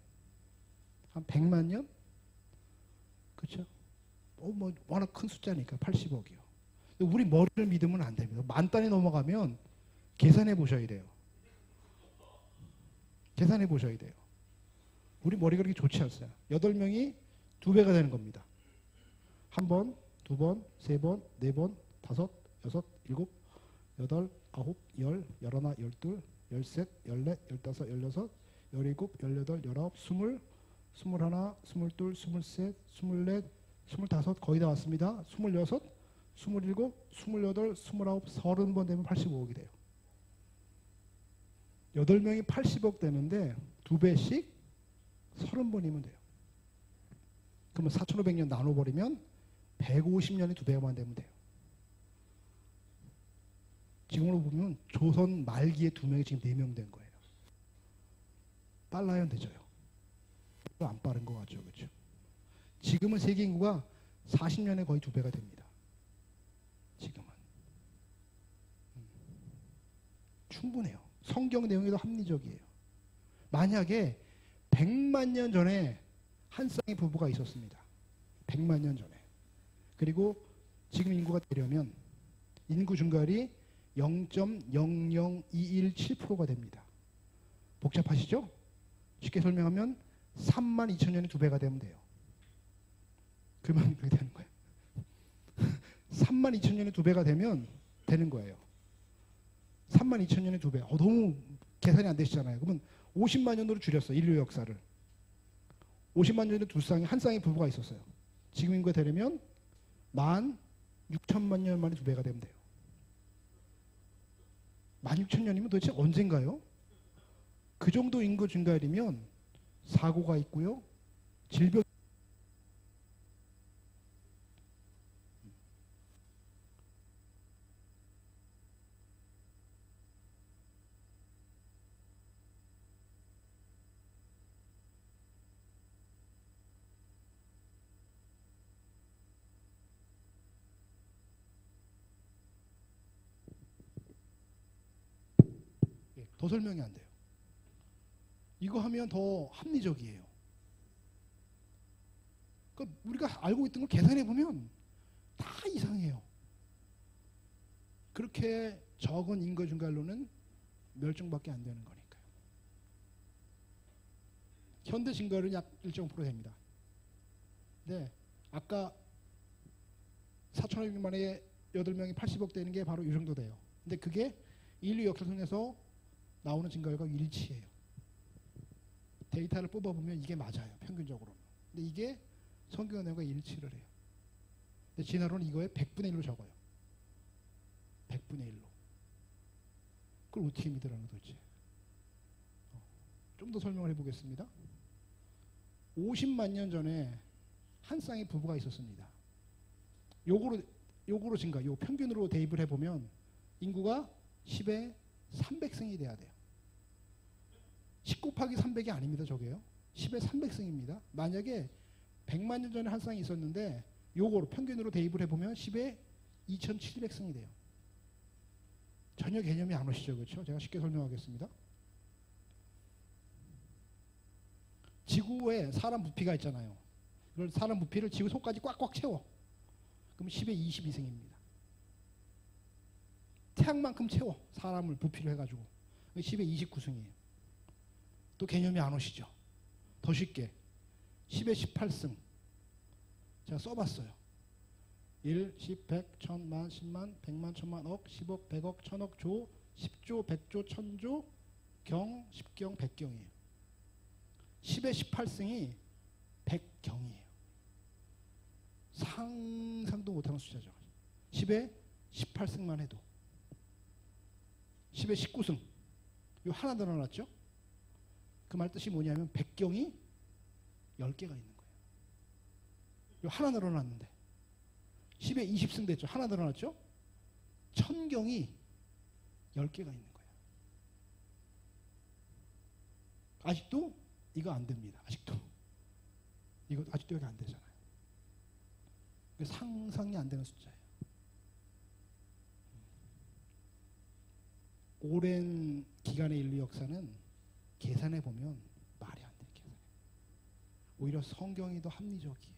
한 100만 년? 그렇죠? 뭐 워낙 큰 숫자니까 80억이요. 우리 머리를 믿으면 안 됩니다. 만 단위 넘어가면 계산해 보셔야 돼요. 계산해 보셔야 돼요. 우리 머리가 그렇게 좋지 않아요. 8명이 2배가 되는 겁니다. 한 번, 두 번, 세 번, 네 번, 다섯, 여섯, 일곱, 여덟, 아홉, 열, 열하나, 열둘, 열셋, 열넷, 열다섯, 열여섯, 열일곱, 열여덟, 열아홉, 스물, 스물하나, 스물둘, 스물셋, 스물넷, 스물다섯 거의 다 왔습니다. 스물여섯, 스물일곱, 스물여덟, 스물아홉, 30번 되면 85억이 돼요. 8명이 80억 되는데 2배씩 30번이면 돼요. 그러면 4,500년 나눠버리면 150년에 2배만 되면 돼요. 지금으로 보면 조선 말기에 2명이 지금 4명 된 거예요. 빨라요, 늦어요? 안 빠른 것 같죠, 그렇죠? 지금은 세계 인구가 40년에 거의 2배가 됩니다. 지금은. 충분해요. 성경 내용에도 합리적이에요. 만약에 100만 년 전에 한 쌍의 부부가 있었습니다. 100만 년 전에. 그리고 지금 인구가 되려면 인구 증가율이 0.00217%가 됩니다. 복잡하시죠? 쉽게 설명하면 3만 2천 년에 2배가 되면 돼요. 그러면 그렇게 되는 거예요. 3만 2천 년에 2배가 되면 되는 거예요. 3만 2천 년에 2배. 너무 계산이 안 되시잖아요. 그러면 50만 년으로 줄였어. 인류 역사를. 50만 년에 한 쌍의 부부가 있었어요. 지금 인구가 되려면 16,000만 년 만에 2배가 되면 돼요. 16,000년이면 도대체 언젠가요? 그 정도 인구 증가율이면 사고가 있고요. 질병 더 설명이 안 돼요. 이거 하면 더 합리적이에요. 그러니까 우리가 알고 있던 걸 계산해 보면 다 이상해요. 그렇게 적은 인구 증가율로는 멸종밖에 안 되는 거니까요. 현대 증가율은 약 1.5% 됩니다. 네, 아까 4,500년 만에 8명이 80억 되는 게 바로 이 정도 돼요. 근데 그게 인류 역사상에서 나오는 증가율과 일치해요. 데이터를 뽑아보면 이게 맞아요. 평균적으로는. 근데 이게 성경 내용과 일치를 해요. 근데 진화론은 이거에 100분의 1로 적어요. 100분의 1로. 그걸 어떻게 믿으라는 도대체? 좀 더 설명을 해보겠습니다. 50만 년 전에 한 쌍의 부부가 있었습니다. 요거로 증가, 요 평균으로 대입을 해보면 인구가 10에 300승이 돼야 돼요. 10 곱하기 300이 아닙니다. 저게요. 10에 300승입니다. 만약에 100만 년 전에 한 쌍이 있었는데 요거로 평균으로 대입을 해보면 10에 2700승이 돼요. 전혀 개념이 안 오시죠? 그렇죠? 제가 쉽게 설명하겠습니다. 지구에 사람 부피가 있잖아요. 그걸 사람 부피를 지구 속까지 꽉꽉 채워. 그럼 10에 22승입니다. 태양만큼 채워. 사람을 부피를 해가지고. 10에 29승이에요. 또 개념이 안 오시죠? 더 쉽게. 10에 18승. 제가 써봤어요. 1, 10, 100, 1000만, 10만, 100만, 1000만, 억, 10억, 100억, 1000억, 조, 10조, 100조, 1000조, 경, 10경, 100경이에요. 10에 18승이 100경이에요. 상상도 못하는 숫자죠. 10에 18승만 해도. 10에 19승. 이 하나 늘어났죠? 그 말 뜻이 뭐냐면 100경이 10개가 있는 거예요. 이 하나 늘어났는데 10에 20승 됐죠? 하나 늘어났죠? 1000경이 10개가 있는 거예요. 아직도 이거 안 됩니다. 아직도. 이거 아직도 여기 안 되잖아요. 상상이 안 되는 숫자예요. 오랜 기간의 인류 역사는 계산해 보면 말이 안 돼요. 계산해. 오히려 성경이 더 합리적이에요.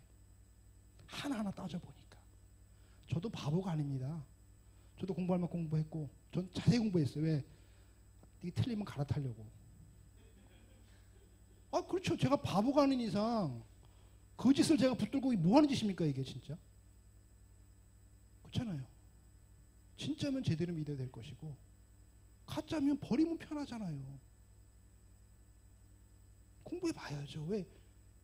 하나하나 따져보니까. 저도 바보가 아닙니다. 저도 공부할 만 공부했고 전 자세히 공부했어요. 왜? 이게 틀리면 갈아타려고. 아 그렇죠. 제가 바보가 아닌 이상 그 짓을 제가 붙들고 뭐 하는 짓입니까 이게 진짜? 그렇잖아요. 진짜면 제대로 믿어야 될 것이고 가짜면 버리면 편하잖아요. 공부해 봐야죠. 왜?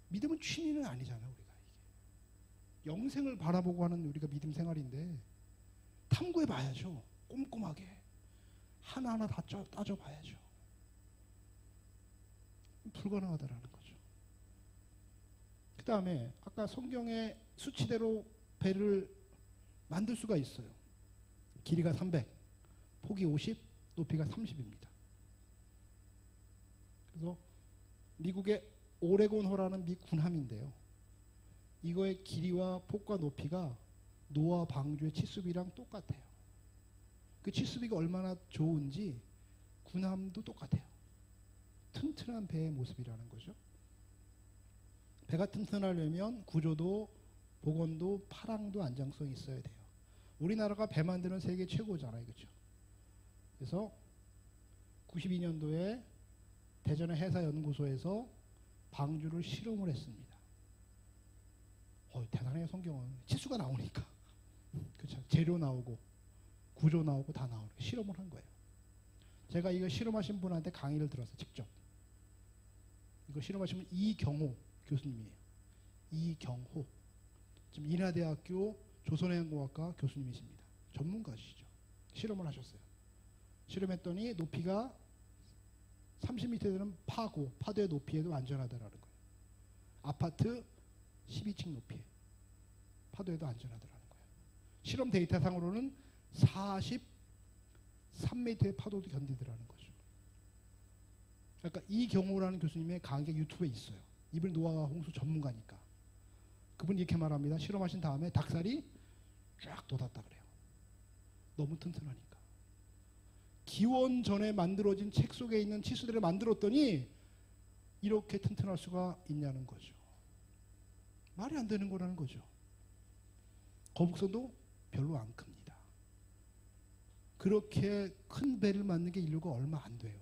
믿음은 취미는 아니잖아요. 우리가 이게 영생을 바라보고 하는 우리가 믿음 생활인데 탐구해 봐야죠. 꼼꼼하게 하나하나 다 따져 봐야죠. 불가능하다라는 거죠. 그 다음에 아까 성경의 수치대로 배를 만들 수가 있어요. 길이가 300, 폭이 50, 높이가 30입니다. 그래서 미국의 오레곤호라는 미 군함인데요. 이거의 길이와 폭과 높이가 노아 방주의 치수비랑 똑같아요. 그 치수비가 얼마나 좋은지 군함도 똑같아요. 튼튼한 배의 모습이라는 거죠. 배가 튼튼하려면 구조도 복원도 파랑도 안정성이 있어야 돼요. 우리나라가 배 만드는 세계 최고잖아요. 그렇죠? 그래서 92년도에 대전의 해사연구소에서 방주를 실험을 했습니다. 대단해요. 성경은. 치수가 나오니까. 그렇죠? 재료 나오고 구조 나오고 다 나오고 실험을 한 거예요. 제가 이거 실험하신 분한테 강의를 들었어요. 직접. 이거 실험하시면 이경호 교수님이에요. 이경호. 지금 인하대학교 조선해양공학과 교수님이십니다. 전문가시죠. 실험을 하셨어요. 실험했더니 높이가 30m 되는 파도의 높이에도 안전하다라는 거예요. 아파트 12층 높이에 파도에도 안전하다라는 거예요. 실험 데이터상으로는 43m의 파도도 견디더라는 거죠. 그러니까 이경호라는 교수님의 강의가 유튜브에 있어요. 이분 노아와 홍수 전문가니까. 그분이 이렇게 말합니다. 실험하신 다음에 닭살이 쫙 돋았다 그래요. 너무 튼튼하니까. 기원 전에 만들어진 책 속에 있는 치수들을 만들었더니 이렇게 튼튼할 수가 있냐는 거죠. 말이 안 되는 거라는 거죠. 거북선도 별로 안 큽니다. 그렇게 큰 배를 만든 게 인류가 얼마 안 돼요.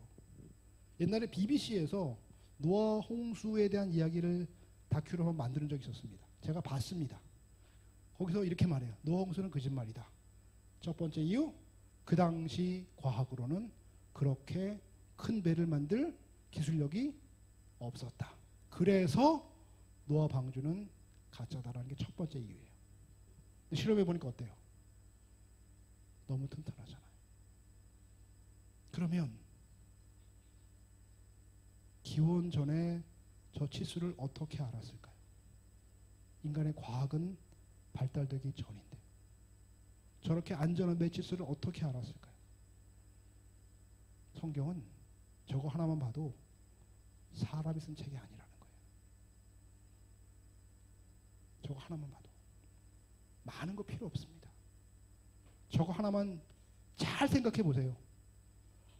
옛날에 BBC에서 노아 홍수에 대한 이야기를 다큐로 한번 만드는 적이 있었습니다. 제가 봤습니다. 거기서 이렇게 말해요. 노아 홍수는 거짓말이다. 첫 번째 이유, 그 당시 과학으로는 그렇게 큰 배를 만들 기술력이 없었다. 그래서 노아 방주는 가짜다라는 게 첫 번째 이유예요. 실험해 보니까 어때요? 너무 튼튼하잖아요. 그러면 기원 전에 저 치수를 어떻게 알았을까요? 인간의 과학은 발달되기 전인데 저렇게 안전한 매치수를 어떻게 알았을까요? 성경은 저거 하나만 봐도 사람이 쓴 책이 아니라는 거예요. 저거 하나만 봐도 많은 거 필요 없습니다. 저거 하나만 잘 생각해 보세요.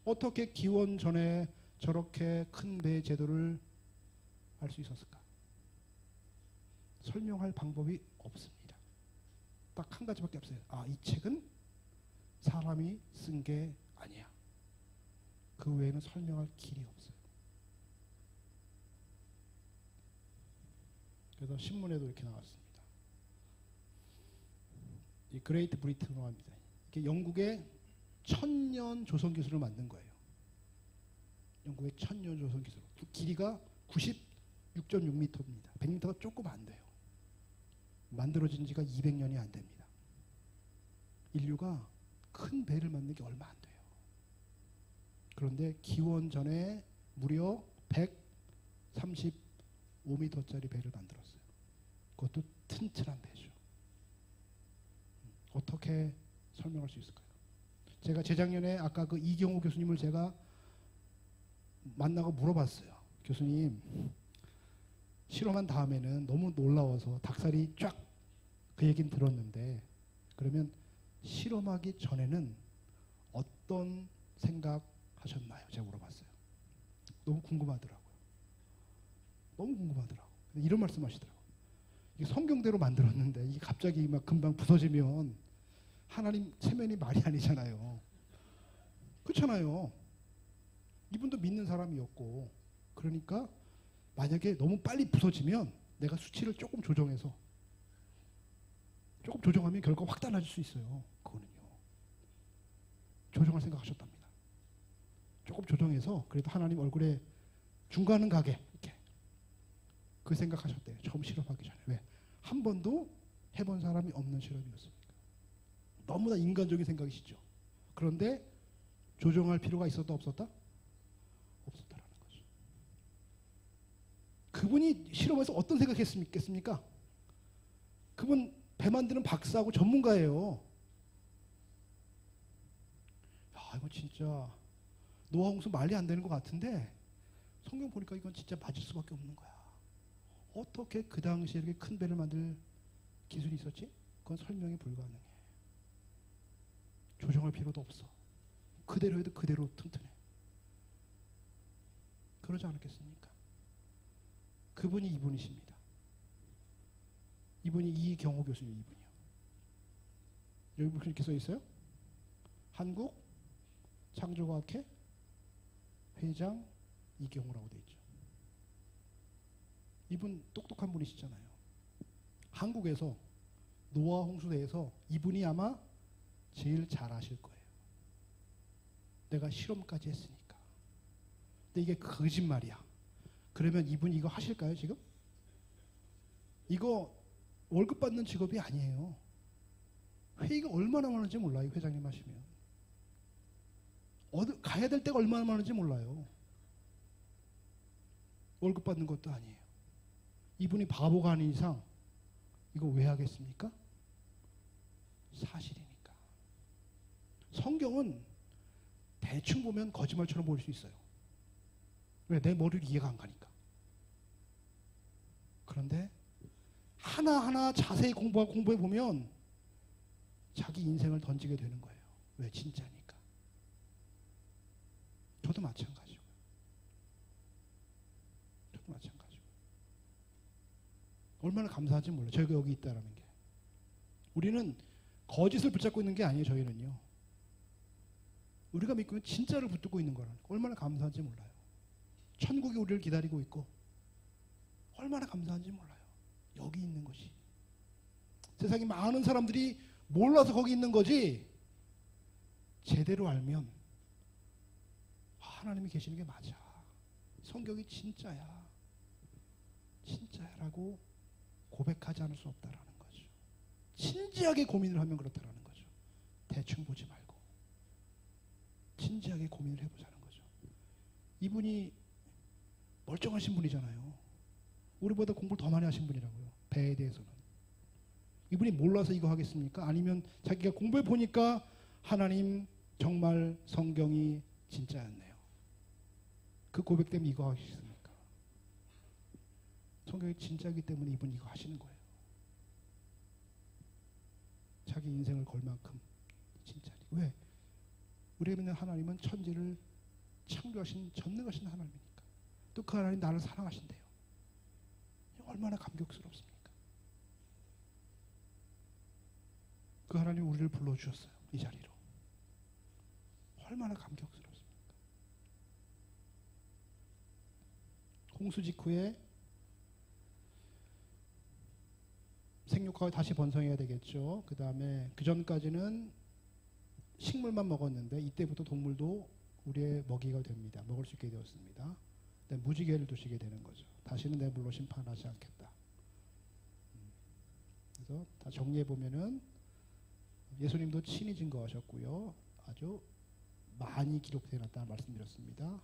어떻게 기원 전에 저렇게 큰 배 제도를 알 수 있었을까? 설명할 방법이 없습니다. 딱 한 가지밖에 없어요. 아, 이 책은 사람이 쓴 게 아니야. 그 외에는 설명할 길이 없어요. 그래서 신문에도 이렇게 나왔습니다. 이 그레이트 브리튼어입니다. 이게 영국의 천년 조선 기술을 만든 거예요. 영국의 천년 조선 기술. 그 길이가 96.6m입니다. 100m가 조금 안 돼요. 만들어진 지가 200년이 안 됩니다. 인류가 큰 배를 만든 게 얼마 안 돼요. 그런데 기원 전에 무려 135m짜리 배를 만들었어요. 그것도 튼튼한 배죠. 어떻게 설명할 수 있을까요? 제가 재작년에 아까 그 이경호 교수님을 제가 만나고 물어봤어요. 교수님, 실험한 다음에는 너무 놀라워서 닭살이 쫙 그 얘기는 들었는데 그러면 실험하기 전에는 어떤 생각하셨나요? 제가 물어봤어요. 너무 궁금하더라고요. 너무 궁금하더라고요. 이런 말씀 하시더라고요. 이게 성경대로 만들었는데 이게 갑자기 막 금방 부서지면 하나님 체면이 말이 아니잖아요. 그렇잖아요. 이분도 믿는 사람이었고 그러니까 만약에 너무 빨리 부서지면 내가 수치를 조금 조정해서 조금 조정하면 결과가 확 달라질 수 있어요. 그거는요. 조정할 생각하셨답니다. 조금 조정해서 그래도 하나님 얼굴에 중간은 가게 이렇게 그 생각하셨대요. 처음 실험하기 전에. 왜? 한 번도 해본 사람이 없는 실험이었으니까. 너무나 인간적인 생각이시죠. 그런데 조정할 필요가 있었다 없었다? 없었다라는 거죠. 그분이 실험에서 어떤 생각했겠습니까? 그분 배 만드는 박사하고 전문가예요. 야, 이거 진짜 노아 홍수 말이 안 되는 것 같은데 성경 보니까 이건 진짜 맞을 수밖에 없는 거야. 어떻게 그 당시에 이렇게 큰 배를 만들 기술이 있었지? 그건 설명이 불가능해. 조정할 필요도 없어. 그대로 해도 그대로 튼튼해. 그러지 않았겠습니까? 그분이 이분이십니다. 이분이 이경호 교수님 이분이요. 여기 이렇게 써 있어요. 한국 창조과학회 회장 이경호라고 돼 있죠. 이분 똑똑한 분이시잖아요. 한국에서 노아 홍수에 대해서 이분이 아마 제일 잘 아실 거예요. 내가 실험까지 했으니까. 근데 이게 거짓말이야. 그러면 이분이 이거 하실까요, 지금? 이거 월급 받는 직업이 아니에요. 회의가 얼마나 많은지 몰라요, 회장님 하시면. 가야 될 때가 얼마나 많은지 몰라요. 월급 받는 것도 아니에요. 이분이 바보가 아닌 이상 이거 왜 하겠습니까? 사실이니까. 성경은 대충 보면 거짓말처럼 보일 수 있어요. 왜? 내 머리를 이해가 안 가니까. 그런데 하나하나 자세히 공부해 보면 자기 인생을 던지게 되는 거예요. 왜? 진짜니까. 저도 마찬가지고. 저도 마찬가지고. 얼마나 감사한지 몰라요. 저희가 여기 있다라는 게. 우리는 거짓을 붙잡고 있는 게 아니에요. 저희는요. 우리가 믿고 있는 진짜를 붙들고 있는 거라는 거. 얼마나 감사한지 몰라요. 천국이 우리를 기다리고 있고 얼마나 감사한지 몰라요. 여기 있는 것이. 세상에 많은 사람들이 몰라서 거기 있는 거지 제대로 알면 하나님이 계시는 게 맞아. 성경이 진짜야. 진짜야라고 고백하지 않을 수 없다라는 거죠. 진지하게 고민을 하면 그렇다라는 거죠. 대충 보지 말고. 진지하게 고민을 해보자는 거죠. 이분이 멀쩡하신 분이잖아요. 우리보다 공부를 더 많이 하신 분이라고요. 배에 대해서는. 이분이 몰라서 이거 하겠습니까? 아니면 자기가 공부해 보니까 하나님 정말 성경이 진짜였네요. 그 고백 때문에 이거 하시겠습니까? 성경이 진짜이기 때문에 이분이 이거 하시는 거예요. 자기 인생을 걸 만큼 진짜니. 왜? 우리가 믿는 하나님은 천지를 창조하신 전능하신 하나님이니까. 또 그 하나님 나를 사랑하신대요. 얼마나 감격스럽습니까? 그 하나님 우리를 불러주셨어요. 이 자리로. 얼마나 감격스럽습니까? 홍수 직후에 생육하고 다시 번성해야 되겠죠. 그 다음에 그 전까지는 식물만 먹었는데 이때부터 동물도 우리의 먹이가 됩니다. 먹을 수 있게 되었습니다. 무지개를 두시게 되는 거죠. 다시는 내 물로 심판하지 않겠다. 그래서 다 정리해 보면은 예수님도 친히 증거하셨고요. 아주 많이 기록되어 놨다는 말씀드렸습니다.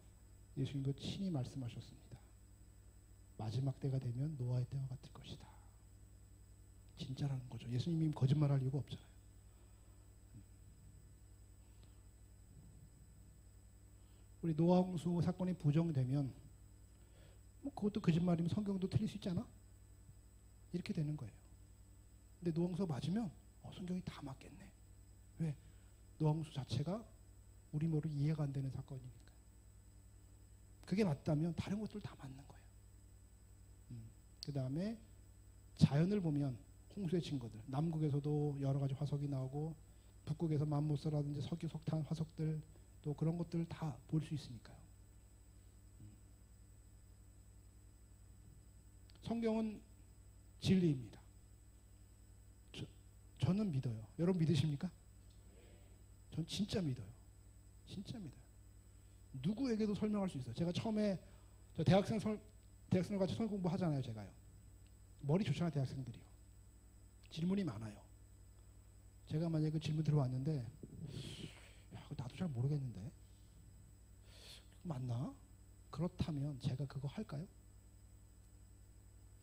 예수님도 친히 말씀하셨습니다. 마지막 때가 되면 노아의 때와 같을 것이다. 진짜라는 거죠. 예수님이 거짓말할 이유가 없잖아요. 우리 노아 홍수 사건이 부정되면 뭐 그것도 거짓말이면 성경도 틀릴 수 있잖아. 이렇게 되는 거예요. 근데 노아 홍수가 맞으면 성경이 다 맞겠네. 왜? 노아 홍수 자체가 우리 모두 이해가 안 되는 사건이니까. 그게 맞다면 다른 것들 다 맞는 거예요. 그 다음에 자연을 보면 홍수의 증거들, 남극에서도 여러 가지 화석이 나오고 북극에서 맘모스라든지 석유, 석탄, 화석들 또 그런 것들을 다 볼 수 있으니까요. 성경은 진리입니다. 저는 믿어요. 여러분 믿으십니까? 전 진짜 믿어요. 진짜 믿어요. 누구에게도 설명할 수 있어요. 제가 처음에 저 대학생들 같이 성경 공부하잖아요. 제가요. 머리 좋잖아요. 대학생들이요. 질문이 많아요. 제가 만약에 그 질문 들어왔는데 나도 잘 모르겠는데 맞나? 그렇다면 제가 그거 할까요?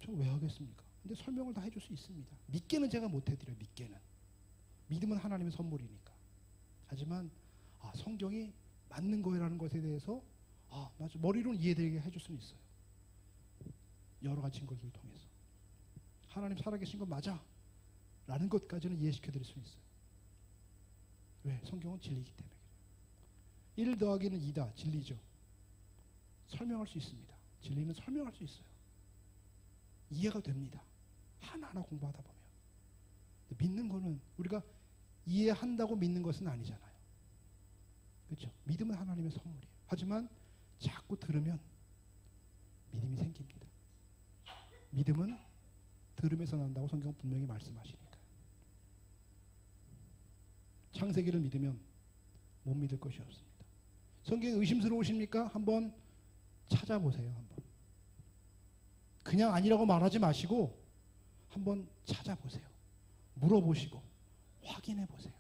저 왜 하겠습니까? 근데 설명을 다 해줄 수 있습니다. 믿게는 제가 못 해드려요. 믿게는. 믿음은 하나님의 선물이니까. 하지만 성경이 맞는 거라는 것에 대해서 맞아 머리로는 이해되게 해줄 수는 있어요. 여러 가지 증거들을 통해서. 하나님 살아계신 건 맞아 라는 것까지는 이해시켜드릴 수 있어요. 왜? 성경은 진리이기 때문에. 1 더하기는 2다. 진리죠. 설명할 수 있습니다. 진리는 설명할 수 있어요. 이해가 됩니다. 하나하나 공부하다 보면. 믿는 거는 우리가 이해한다고 믿는 것은 아니잖아요. 그렇죠? 믿음은 하나님의 선물이에요. 하지만 자꾸 들으면 믿음이 생깁니다. 믿음은 들음에서 난다고 성경은 분명히 말씀하시니까. 창세기를 믿으면 못 믿을 것이 없습니다. 성경이 의심스러우십니까? 한번 찾아보세요. 한번. 그냥 아니라고 말하지 마시고 한번 찾아보세요. 물어보시고 확인해 보세요.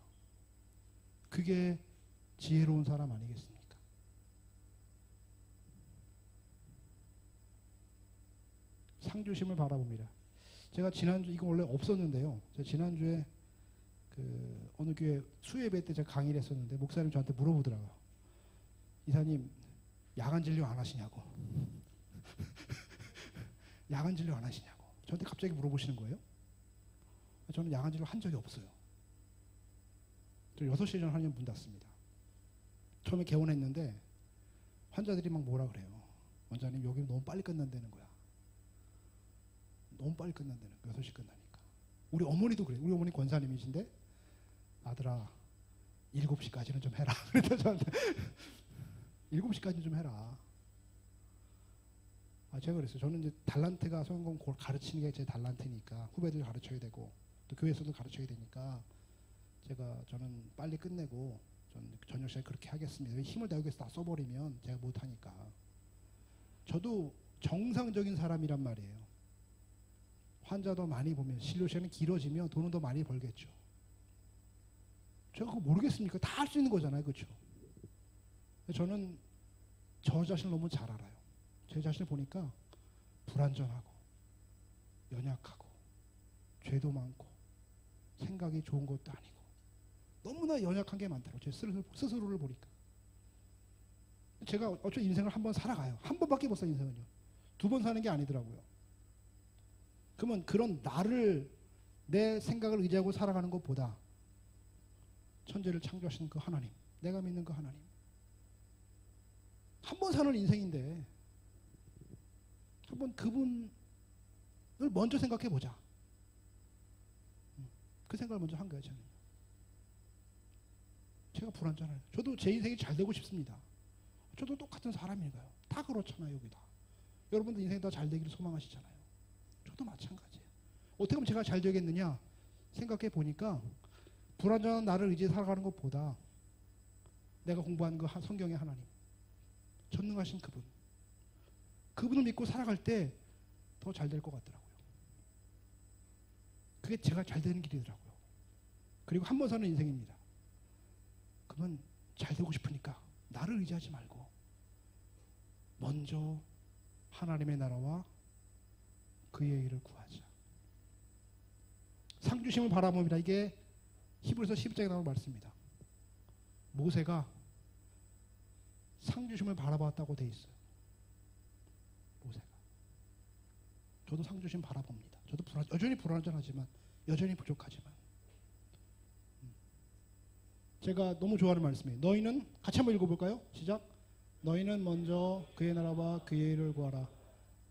그게 지혜로운 사람 아니겠습니까? 상주심을 바라봅니다. 제가 지난주 이거 원래 없었는데요. 제가 지난주에 그 어느 교회 수요예배 때 제가 강의를 했었는데 목사님 저한테 물어보더라고요. 이사님 야간 진료 안 하시냐고. 야간 진료 안 하시냐고. 저한테 갑자기 물어보시는 거예요. 저는 야간 진료 한 적이 없어요. 저 6시 전에 하면 문 닫습니다. 처음에 개원했는데 환자들이 막 뭐라 그래요. 원장님 여기 너무 빨리 끝난다는 거야. 너무 빨리 끝난다는 거야. 6시 끝나니까. 우리 어머니도 그래요. 우리 어머니 권사님이신데 아들아 7시까지는 좀 해라. 그랬다 저한테 7시까지는 좀 해라. 제가 그랬어요. 저는 이제 달란트가 성경 가르치는 게 제 달란트니까 후배들 가르쳐야 되고 또 교회에서도 가르쳐야 되니까 저는 빨리 끝내고 저녁 시간에 그렇게 하겠습니다. 힘을 다하기 위해서 다 써버리면 제가 못하니까. 저도 정상적인 사람이란 말이에요. 환자도 많이 보면 진료 시간이 길어지면 돈은 더 많이 벌겠죠. 제가 그거 모르겠습니까? 다 할 수 있는 거잖아요. 그렇죠? 저는 저 자신을 너무 잘 알아요. 제 자신을 보니까 불완전하고 연약하고 죄도 많고 생각이 좋은 것도 아니고 너무나 연약한 게 많더라고요. 제 스스로를 보니까. 제가 어쩌면 인생을 한 번 살아가요. 한 번밖에 못 사 인생은요. 2번 사는 게 아니더라고요. 그러면 그런 나를 내 생각을 의지하고 살아가는 것보다 천재를 창조하신 그 하나님, 내가 믿는 그 하나님, 한 번 사는 인생인데 한번 그분을 먼저 생각해 보자. 그 생각을 먼저 한 거예요. 저는. 제가 불완전해요. 저도 제 인생이 잘 되고 싶습니다. 저도 똑같은 사람이니까요. 다 그렇잖아요. 여기 다. 여러분들 인생이 다 잘 되기를 소망하시잖아요. 저도 마찬가지예요. 어떻게 하면 제가 잘 되겠느냐 생각해 보니까 불완전한 나를 의지해 살아가는 것보다 내가 공부한 그 성경의 하나님, 전능하신 그분을 믿고 살아갈 때 더 잘 될 것 같더라고요. 그게 제가 잘 되는 길이더라고요. 그리고 한 번 사는 인생입니다. 그러면 잘 되고 싶으니까 나를 의지하지 말고 먼저 하나님의 나라와 그의 일을 구하자. 상 주심을 바라봅니다. 이게 히브리서 12장에 나오는 말씀입니다. 모세가 상 주심을 바라봤다고 돼 있어요. 모세가. 저도 상 주심 바라봅니다. 저도 여전히 불완전하지만 여전히 부족하지만 제가 너무 좋아하는 말씀이에요. 너희는 같이 한번 읽어볼까요? 시작. 너희는 먼저 그의 나라와 그의 일을 구하라.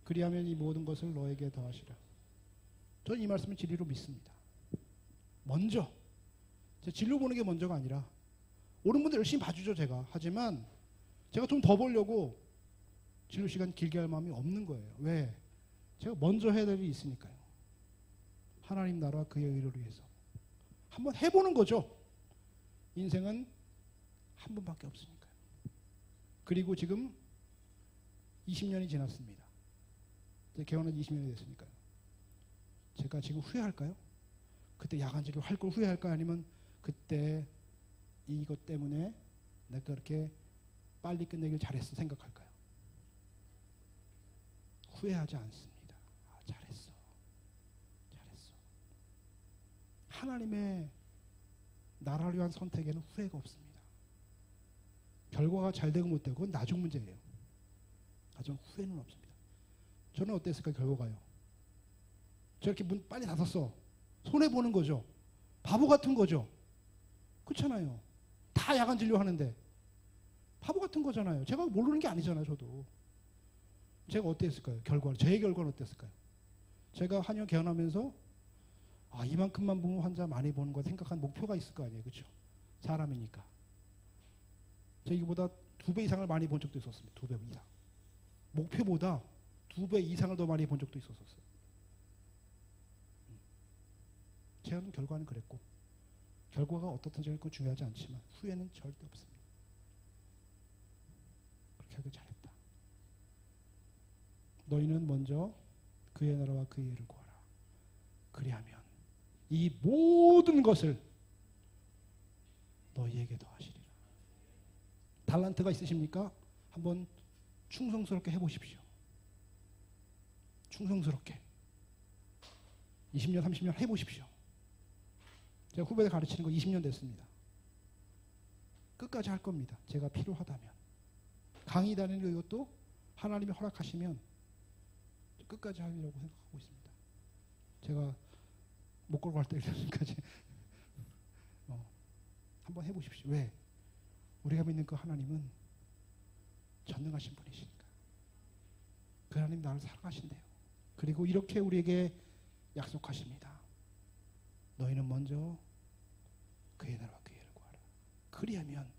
그리하면 이 모든 것을 너에게 더하시라. 저는 이 말씀을 진리로 믿습니다. 먼저 진로 보는 게 먼저가 아니라 옳은 분들 열심히 봐주죠. 제가. 하지만 제가 좀 더 보려고 진로 시간 길게 할 마음이 없는 거예요. 왜? 제가 먼저 해야 될 일이 있으니까요. 하나님 나라와 그의 의를 위해서 한번 해보는 거죠. 인생은 한 번밖에 없으니까요. 그리고 지금 20년이 지났습니다. 개헌한 20년이 됐으니까요. 제가 지금 후회할까요? 그때 야간직을 할 걸 후회할까요? 아니면 그때 이것 때문에 내가 그렇게 빨리 끝내길 잘했어 생각할까요? 후회하지 않습니다. 잘했어. 하나님의 나라를 위한 선택에는 후회가 없습니다. 결과가 잘 되고 못 되고 그건 나중 문제예요. 하지만 후회는 없습니다. 저는 어땠을까 결과가요? 저렇게 문 빨리 닫았어. 손해보는 거죠. 바보 같은 거죠. 그렇잖아요. 다 야간 진료하는데 바보 같은 거잖아요. 제가 모르는 게 아니잖아요. 저도. 제가 어땠을까요? 제 결과는 어땠을까요? 제가 한의원 개원하면서 이만큼만 보면 환자 많이 보는 거 생각한 목표가 있을 거 아니에요. 그렇죠? 사람이니까. 제가 이거보다 2배 이상을 많이 본 적도 있었습니다. 2배 이상. 목표보다 2배 이상을 더 많이 본 적도 있었어요. 제 결과는 그랬고 결과가 어떻든지 그건 중요하지 않지만 후회는 절대 없습니다. 그렇게 하길 잘했다. 너희는 먼저 그의 나라와 그의 일을 구하라. 그리하면 이 모든 것을 너희에게 더하시리라. 달란트가 있으십니까? 한번 충성스럽게 해보십시오. 충성스럽게 20년 30년 해보십시오. 제가 후배들 가르치는 거 20년 됐습니다. 끝까지 할 겁니다. 제가 필요하다면. 강의 다니는 이것도 하나님이 허락하시면 끝까지 하려고 생각하고 있습니다. 제가 못 걸고 할 때까지 한번 해보십시오. 왜? 우리가 믿는 그 하나님은 전능하신 분이시니까. 그 하나님 나를 사랑하신대요. 그리고 이렇게 우리에게 약속하십니다. 너희는 먼저 그의 나라와 그의 일을 구하라. 그리하면